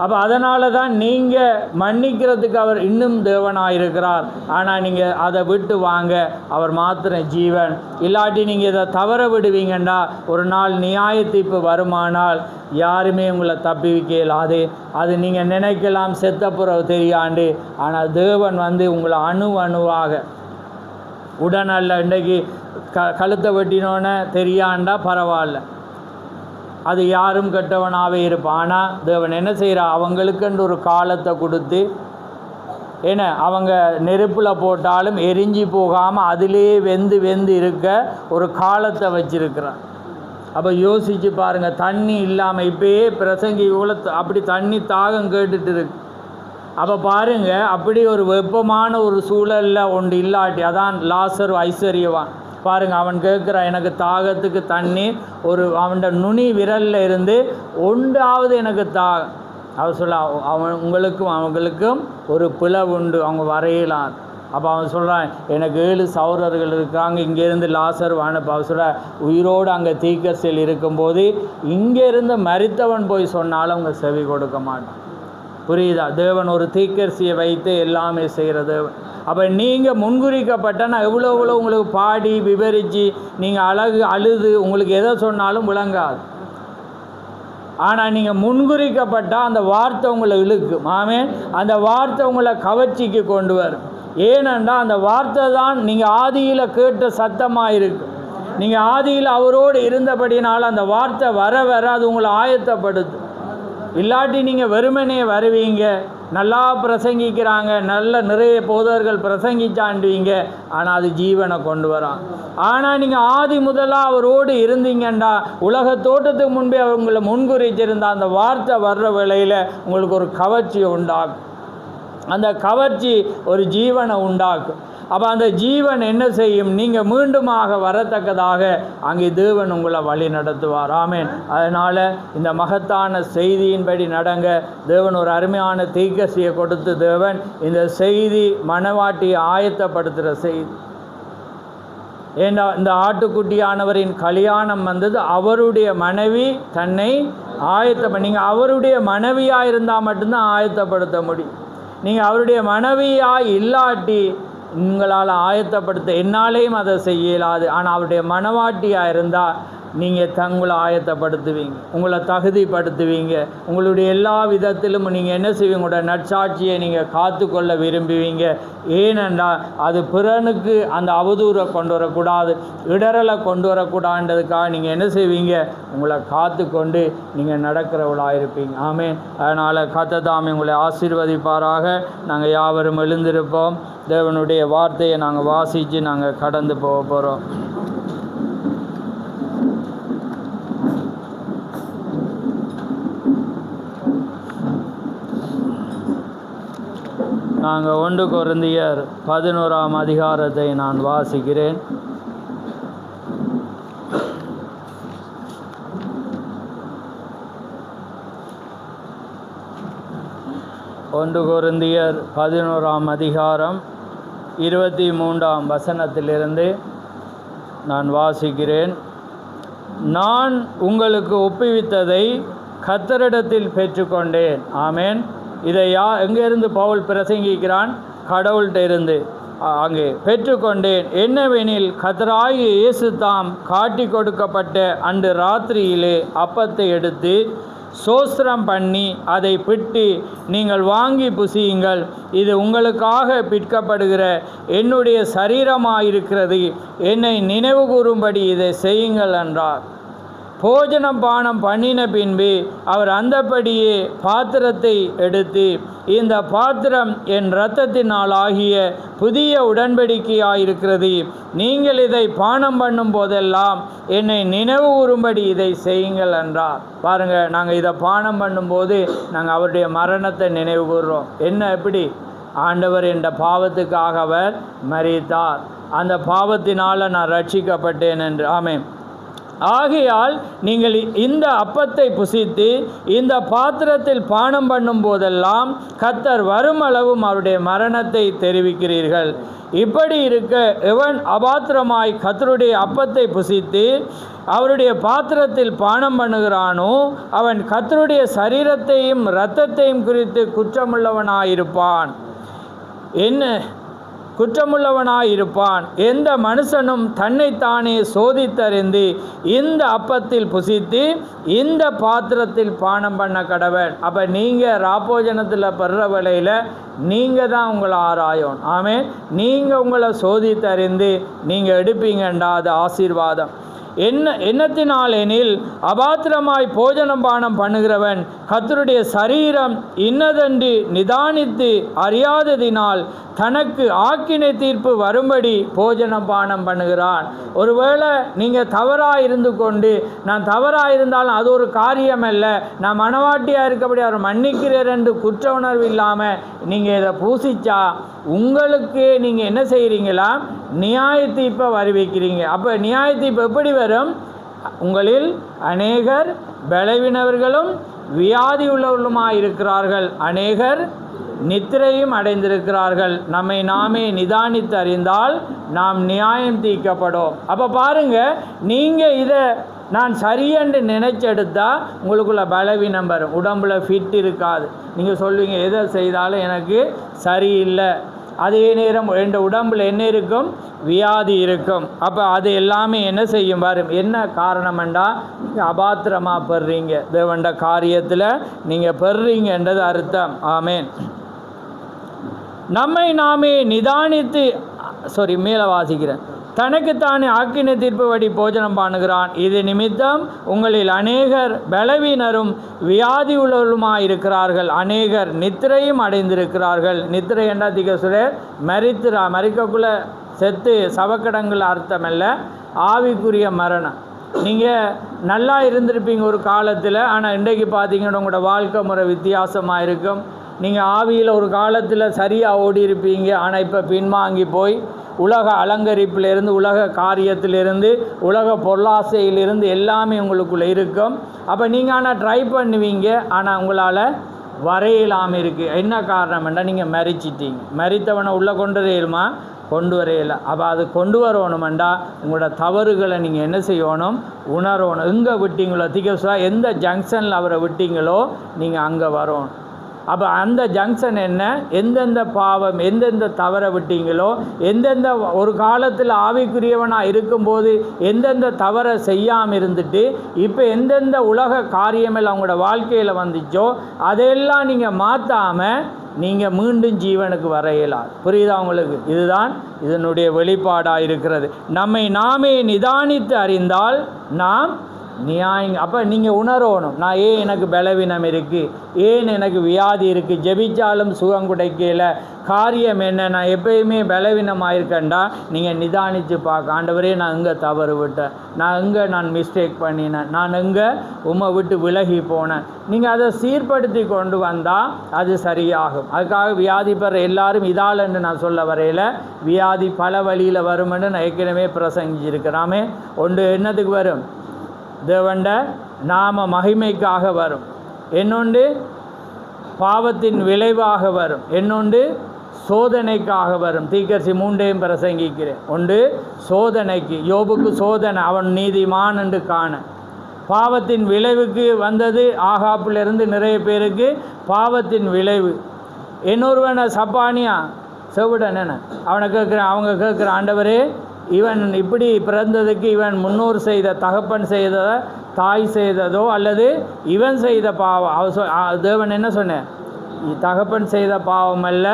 அப்போ அதனால தான் நீங்கள் மன்னிக்கிறதுக்கு அவர் இன்னும் தேவனாக இருக்கிறார். ஆனால் நீங்கள் அதை விட்டு வாங்க, அவர் மாத்திரம் ஜீவன். இல்லாட்டி நீங்கள் இதை தவற விடுவீங்கண்டா ஒரு நாள் நியாய தீர்ப்பு வருமானால் யாருமே உங்களை தப்பிவிக்க இயலாது. அது நீங்கள் நினைக்கலாம் செத்தப்புறவு தெரியாண்டு, ஆனால் தேவன் வந்து உங்களை அணுவாக உடனல்ல. இன்றைக்கு கழுத்தை வெட்டினோன்னு தெரியாண்டா பரவாயில்ல, அது யாரும் கெட்டவனாகவே இருப்பான். ஆனால் தேவன் என்ன செய்கிறா, அவங்களுக்குன்ற ஒரு காலத்தை கொடுத்து, ஏன்னா அவங்க நெருப்பில் போட்டாலும் எரிஞ்சு போகாமல் அதிலே வெந்து இருக்க ஒரு காலத்தை வச்சிருக்கிறான். அப்போ யோசித்து பாருங்கள், தண்ணி இல்லாமல் இப்போயே பிரசங்கி இவ்வளோ அப்படி தண்ணி தாகம் கேட்டுட்டு இருக்கு. அப்போ பாருங்கள், அப்படி ஒரு வெப்பமான ஒரு சூழலில் ஒன்று இல்லாட்டி, அதான் லாசர் ஐஸ்வர்யவான். பாருங்கள், அவன் கேட்குறான், எனக்கு தாகத்துக்கு தண்ணி ஒரு அவனோட நுனி விரலில் இருந்து ஒன்றாவது எனக்கு தாகம். அவர் சொல்ல, அவங்களுக்கும் ஒரு பிளவு உண்டு, அவங்க வரையலாம். அப்போ அவன் சொல்கிறான், எனக்கு 7 சகோதரர்கள் இருக்காங்க, இங்கேருந்து லாசர் வானப்போ. அவர் சொல்கிற, உயிரோடு அங்கே தீர்க்கதரிசிகள் இருக்கும்போது இங்கேருந்து மரித்தவன் போய் சொன்னாலும் அவங்க செவி கொடுக்க மாட்டான். புரியுதா? தேவன் ஒரு தீர்க்கதரிசியை வைத்து எல்லாமே செய்கிற தேவன். அப்போ நீங்கள் முன்குறிக்கப்பட்டனா எவ்வளோ உங்களுக்கு பாடி விவரித்து நீங்கள் அழுது உங்களுக்கு எதை சொன்னாலும் விளங்காது. ஆனால் நீங்கள் முன்குறிக்கப்பட்டால் அந்த வார்த்தை உங்களை இழுக்கும். ஆமென். அந்த வார்த்தை உங்களை கவர்ச்சிக்கு கொண்டு வரும். ஏனென்றால் அந்த வார்த்தை தான் நீங்கள் ஆதியில் கேட்ட சத்தமாக இருக்கு. நீங்கள் ஆதியில் அவரோடு இருந்தபடினால் அந்த வார்த்தை வர வர அது உங்களை ஆயத்தப்படுது. இல்லாட்டி நீங்கள் வெறுமனே வருவீங்க, நல்லா பிரசங்கிக்கிறாங்க, நல்ல நிறைய போதர்கள் பிரசங்கிச்சாண்டுவீங்க, ஆனால் அது ஜீவனை கொண்டு வரான். ஆனால் நீங்கள் ஆதி முதலாக அவரோடு இருந்தீங்கண்டா, உலக தோட்டத்துக்கு முன்பே அவங்களை முன்குறிச்சிருந்தால் அந்த வார்த்தை வர்ற வேளையில் உங்களுக்கு ஒரு கவர்ச்சியை உண்டாகும். அந்த கவர்ச்சி ஒரு ஜீவனை உண்டாக்கும். அப்போ அந்த ஜீவன் என்ன செய்யும்? நீங்கள் மீண்டுமாக வரத்தக்கதாக அங்கே தேவன் உங்களை வழி நடத்துவார். ஆமேன். அதனால் இந்த மகத்தான செய்தியின்படி நடங்க. தேவன் ஒரு அருமையான தீர்க்கதரிசியை கொடுத்து தேவன் இந்த செய்தி மணவாட்டியை ஆயத்தப்படுத்துகிற செய்தி. ஏன்னா இந்த ஆட்டுக்குட்டியானவரின் கல்யாணம் வந்தது அவருடைய மனைவி தன்னை நீங்கள் அவருடைய மனைவியாக இருந்தால் மட்டும்தான் ஆயத்தப்படுத்த முடியும். நீங்கள் அவருடைய மனைவியாக இல்லாட்டி உங்களால் ஆயத்தப்படுத்த என்னாலேயும் அதை செய்யலாது. ஆனால் அவருடைய மனவாட்டியாக இருந்தால் நீங்கள் தங்களை ஆயத்தப்படுத்துவீங்க, உங்களை தகுதிப்படுத்துவீங்க. உங்களுடைய எல்லா விதத்திலும் நீங்கள் என்ன செய்வீங்க? உங்களோட நற்சாட்சியை நீங்கள் காத்து கொள்ள விரும்புவீங்க. ஏனென்றால் அது பிறனுக்கு அந்த அவதூறை கொண்டு வரக்கூடாது, இடரலை கொண்டு வரக்கூடாதுன்றதுக்காக நீங்கள் என்ன செய்வீங்க? உங்களை காத்து கொண்டு நீங்கள் நடக்கிறவளாக இருப்பீங்க. ஆமேன். அதனால் கர்த்தர் உங்களை ஆசீர்வதிப்பாராக. நாங்கள் யாவரும் எழுந்திருப்போம். தேவனுடைய வார்த்தையை நாங்கள் வாசித்து நாங்கள் கடந்து போக போகிறோம். நாங்கள் 1 கொரிந்தியர் 11ஆம் அதிகாரத்தை நான் வாசிக்கிறேன். ஒன்று கொரிந்தியர் 11ஆம் அதிகாரம் 23ஆம் வசனத்திலிருந்து நான் வாசிக்கிறேன். நான் உங்களுக்கு ஒப்புவித்ததை கர்த்தரிடத்தில் பெற்றுக்கொண்டேன். ஆமேன். இதை எங்கேருந்து பவுல் பிரசங்கிக்கிறான்? கடவுள்கிட்ட இருந்து அங்கே பெற்றுக்கொண்டேன். என்னவெனில் கர்த்தராகிய இயேசு தாம் காட்டி கொடுக்கப்பட்ட அன்று ராத்திரியிலே அப்பத்தை எடுத்து சோஸ்திரம் பண்ணி அதை பிட்டு, நீங்கள் வாங்கி புசியுங்கள், இது உங்களுக்காக பிற்கப்படுகிற என்னுடைய சரீரமாயிருக்கிறது, என்னை நினைவு கூறும்படி இதை செய்யுங்கள் என்றார். போஜனம் பானம் பண்ணின பின்பு அவர் அந்தபடியே பாத்திரத்தை எடுத்து, இந்த பாத்திரம் என் இரத்தத்தினால் ஆகிய புதிய உடன்படிக்கையாயிருக்கிறது, நீங்கள் இதை பானம் பண்ணும் போதெல்லாம் என்னை நினைவு கூறும்படி இதை செய்யுங்கள் என்றார். பாருங்கள், நாங்கள் இதை பானம் பண்ணும்போது நாங்கள் அவருடைய மரணத்தை நினைவு கூறுறோம். என்ன எப்படி? ஆண்டவர் என்ற பாவத்துக்காக அவர் மரித்தார், அந்த பாவத்தினால் நான் ரட்சிக்கப்பட்டேன் என்று. ஆமென். ஆகையால் நீங்கள் இந்த அப்பத்தை புசித்து இந்த பாத்திரத்தில் பானம் பண்ணும் போதெல்லாம் கர்த்தர் வருமளவும் அவருடைய மரணத்தை தெரிவிக்கிறீர்கள். இப்படி இருக்க எவன் அபாத்திரமாய் கர்த்தருடைய அப்பத்தை புசித்து அவருடைய பாத்திரத்தில் பானம் பண்ணுகிறானோ அவன் கர்த்தருடைய சரீரத்தையும் இரத்தத்தையும் குறித்து குற்றமுள்ளவனாயிருப்பான். குற்றமுள்ளவனாயிருப்பான். எந்த மனுஷனும் தன்னைத்தானே சோதித்தறிந்து இந்த அப்பத்தில் புசித்து இந்த பாத்திரத்தில் பானம் பண்ண கடவன். அப்போ நீங்கள் ராப்போஜனத்தில் படுற வேளையில் நீங்கள் தான் உங்களை ஆராயும். ஆமென். நீங்கள் உங்களை சோதித்தறிந்து நீங்கள் எடுப்பீங்கண்டா அது ஆசீர்வாதம். என்னத்தினால் எனில் அபாத்திரமாய் போஜனம் பானம் பண்ணுகிறவன் கர்த்தருடைய சரீரம் இன்னதென்று நிதானித்து அறியாததினால் தனக்கு ஆக்கினை தீர்ப்பு வரும்படி போஜனம் பானம் பண்ணுகிறான். ஒருவேளை நீங்கள் தவறாக இருந்து கொண்டு, நான் தவறாக இருந்தாலும் அது ஒரு காரியம் அல்ல, நான் மனவாட்டியாக இருக்கபடி அவர் மன்னிக்கிறேன் என்று குற்ற உணர்வு இல்லாமல் நீங்கள் இதை பூசிச்சா உங்களுக்கு நீங்கள் என்ன செய்கிறீங்களா? நியாய தீர்ப்பை வருவிக்கிறீங்க. அப்போ நியாய தீர்ப்பு எப்படி வரும்? உங்களில் அநேகர் பலவீனவர்களும் வியாதி உள்ளவர்களுமாய் இருக்கிறார்கள், அநேகர் நித்திரையும் அடைந்திருக்கிறார்கள். நம்மை நாமே நிதானித்து அறிந்தால் நாம் நியாயம் தீர்க்கப்படும். அப்போ பாருங்கள், நீங்கள் இதை நான் சரியென்று நினைச்செடுத்தா உங்களுக்குள்ள பலவீனம் வரும், உடம்புல ஃபிட் இருக்காது. நீங்கள் சொல்லுவீங்க எதை செய்தாலும் எனக்கு சரியில்லை. அதே நேரம் என் உடம்பில் என்ன இருக்கும்? வியாதி இருக்கும். அப்போ அது எல்லாமே என்ன செய்யும் வரும். என்ன காரணம்ண்டா நீங்கள் அபாத்திரமாக பெறுறீங்க, தேவண்ட காரியத்தில் நீங்கள் பெறுறீங்கன்றது அர்த்தம். ஆமேன். நம்மை நாமே நிதானித்து மேலே வாசிக்கிறேன். தனக்குத்தானே ஆக்கினை தீர்ப்புபடி போஜனம் பண்ணுகிறான். இது நிமித்தம் உங்களில் அநேகர் பலவீனரும் வியாதி உள்ளவருமாயிருக்கிறார்கள், அநேகர் நித்திரையும் அடைந்திருக்கிறார்கள். நித்திரை என்ன திகசுரர் மறிக்கக்குள்ள செத்து சவக்கடங்கள் அர்த்தமல்ல, ஆவிக்குரிய மரணம். நீங்கள் நல்லா இருந்திருப்பீங்க ஒரு காலத்தில், ஆனால் இன்றைக்கு பார்த்தீங்கன்னா உங்களோட வாழ்க்கை முறை வித்தியாசமாக இருக்கும். நீங்கள் ஆவியில் ஒரு காலத்தில் சரியாக ஓடி இருப்பீங்க, ஆனால் இப்போ பின்வாங்கி போய் உலக அலங்கரிப்பிலிருந்து, உலக காரியத்திலிருந்து, உலக பொருளாசையிலிருந்து எல்லாமே உங்களுக்குள்ளே இருக்கும். அப்போ நீங்கள் ஆனால் ட்ரை பண்ணுவீங்க, ஆனால் உங்களால் வரையிலாமல் இருக்குது. என்ன காரணம் என்றால் நீங்கள் மறிச்சிட்டீங்க. மறித்தவனை உள்ளே கொண்டு வரையிலுமா? கொண்டு வரையில. அப்போ அது கொண்டு வரணுமெண்டா உங்களோட தவறுகளை நீங்கள் என்ன செய்யணும்? உணரணும். எங்கே விட்டீங்களோ திகசுவா எந்த ஜங்ஷனில் அவரை விட்டீங்களோ நீங்கள் அங்கே வரணும். அப்போ அந்த ஜங்ஷன் என்ன? எந்தெந்த பாவம், எந்தெந்த தவறை விட்டீங்களோ, எந்தெந்த ஒரு காலத்தில் ஆவிக்குரியவனாக இருக்கும்போது எந்தெந்த தவறை செய்யாமல் இருந்துட்டு இப்போ எந்தெந்த உலக காரியமெல்லாம் அவங்களோட வாழ்க்கையில் வந்துச்சோ அதையெல்லாம் நீங்கள் மாற்றாமல் நீங்கள் மீண்டும் ஜீவனுக்கு வர இயலாது. புரியுதா உங்களுக்கு? இதுதான் இதனுடைய வெளிப்பாடாக இருக்கிறது. நம்மை நாமே நிதானித்து அறிந்தால் நாம் நியாயம். அப்போ நீங்கள் உணரணும், நான் ஏன் எனக்கு பலவீனம் இருக்குது, ஏன் எனக்கு வியாதி இருக்குது, ஜெபிச்சாலும் சுகம் கிடைக்கல, காரியம் என்ன, நான் எப்பயுமே பலவீனமாக இருக்கேன்டா நீங்கள் நிதானித்து பார்க்க. ஆண்டவரே, நான் எங்கே தவறு விட்டேன், நான் மிஸ்டேக் பண்ணினேன், நான் எங்கே உம்மை விட்டு விலகி போனேன். நீங்கள் அதை சீர்படுத்தி கொண்டு வந்தால் அது சரியாகும். அதுக்காக வியாதி பெற எல்லாரும் இதால் என்று நான் சொல்ல வரையில், வியாதி பல வழியில் வருமென்று நான் ஏற்கனவே பிரசங்கிச்சிருக்கிறாமே. ஒன்று என்னத்துக்கு வரும்? தேவண்ட நாம மகிமைக்காக வரும். இன்னொன்று பாவத்தின் விளைவாக வரும். இன்னொன்று சோதனைக்காக வரும். தீர்க்கதரிசி 3ஐயும் பிரசங்கிக்கிறேன். ஒன்று சோதனைக்கு, யோபுக்கு சோதனை, அவன் நீதிமான் என்று காண. பாவத்தின் விளைவுக்கு வந்தது ஆகாப்பிலிருந்து நிறைய பேருக்கு பாவத்தின் விளைவு. இன்னொருவனை சப்பானியா செவிடன் என்ன அவனை கேட்குறான். அவங்க கேட்குற, ஆண்டவரே, இவன் இப்படி பிறந்ததுக்கு இவன் முன்னோர் செய்த, தகப்பன் செய்ததோ, தாய் செய்ததோ, அல்லது இவன் செய்த பாவம்? தேவன் என்ன சொன்னேன்? தகப்பன் செய்த பாவம் அல்ல,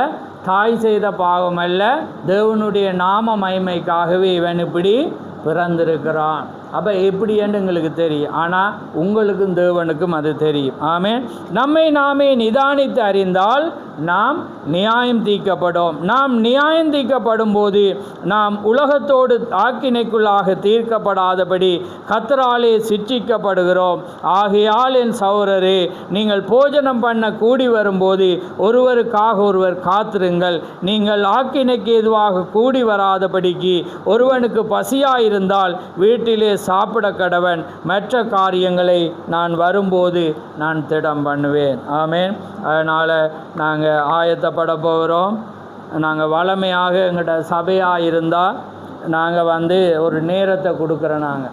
தாய் செய்த பாவம் அல்ல, தேவனுடைய நாம மகிமைக்காகவே இவன் இப்படி பிறந்திருக்கிறான். அப்போ எப்படி என்று எங்களுக்கு தெரியும், ஆனால் உங்களுக்கும் தேவனுக்கும் அது தெரியும். ஆமென். நம்மை நாமே நிதானித்து அறிந்தால் நாம் நியாயம் தீர்க்கப்படும். நாம் நியாயம் தீர்க்கப்படும் போது நாம் உலகத்தோடு ஆக்கினைக்குள்ளாக தீர்க்கப்படாதபடி கர்த்தராலே சிட்சிக்கப்படுகிறோம். ஆகையால் என் சகோதரரே, நீங்கள் போஜனம் பண்ண கூடி வரும்போது ஒருவருக்காக ஒருவர் காத்திருங்கள். நீங்கள் ஆக்கினைக்கு எதுவாக கூடி வராதபடிக்கு ஒருவனுக்கு பசியாயிருந்தால் வீட்டிலே சாப்பிட கடவன். மற்ற காரியங்களை நான் வரும்போது நான் திடம் பண்ணுவேன். ஆமென். அதனால் நாங்கள் ஆயத்தப்பட போகிறோம். நாங்கள் வளமையாக எங்கள்கிட்ட சபையாக இருந்தால் நாங்கள் ஒரு நேரத்தை கொடுக்குறோம்.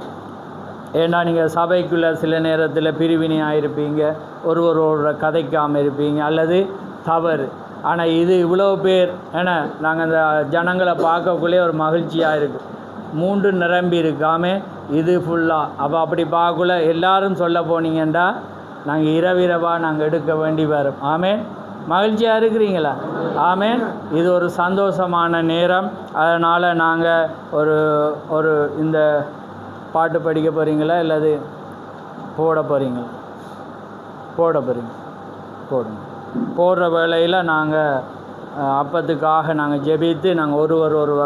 ஏன்னா நீங்கள் சபைக்குள்ளே சில நேரத்தில் பிரிவினையாக இருப்பீங்க, ஒருவரோட கதைக்காமல் இருப்பீங்க, அல்லது தவறு. ஆனால் இது இவ்வளோ பேர் ஏன்னா நாங்கள் அந்த ஜனங்களை பார்க்கக்குள்ளே ஒரு மகிழ்ச்சியாக இருக்குது. 3 நிரம்பி இருக்காமே இது ஃபுல்லாக. அப்போ அப்படி பார்க்கக்குள்ள எல்லாரும் சொல்ல போனீங்கன்னா நாங்கள் இரவிரவாக நாங்கள் எடுக்க வேண்டி வரும். ஆமென். மகிழ்ச்சியாக இருக்கிறீங்களா? ஆமென். இது ஒரு சந்தோஷமான நேரம். அதனால் நாங்கள் ஒரு இந்த பாட்டு படிக்க போகிறீங்களா, இல்லது போட போகிறீங்களா? போடுங்க. போடுற வேளையில் நாங்கள் அப்பத்துக்காக நாங்கள் ஜெபித்து நாங்கள் ஒருவர்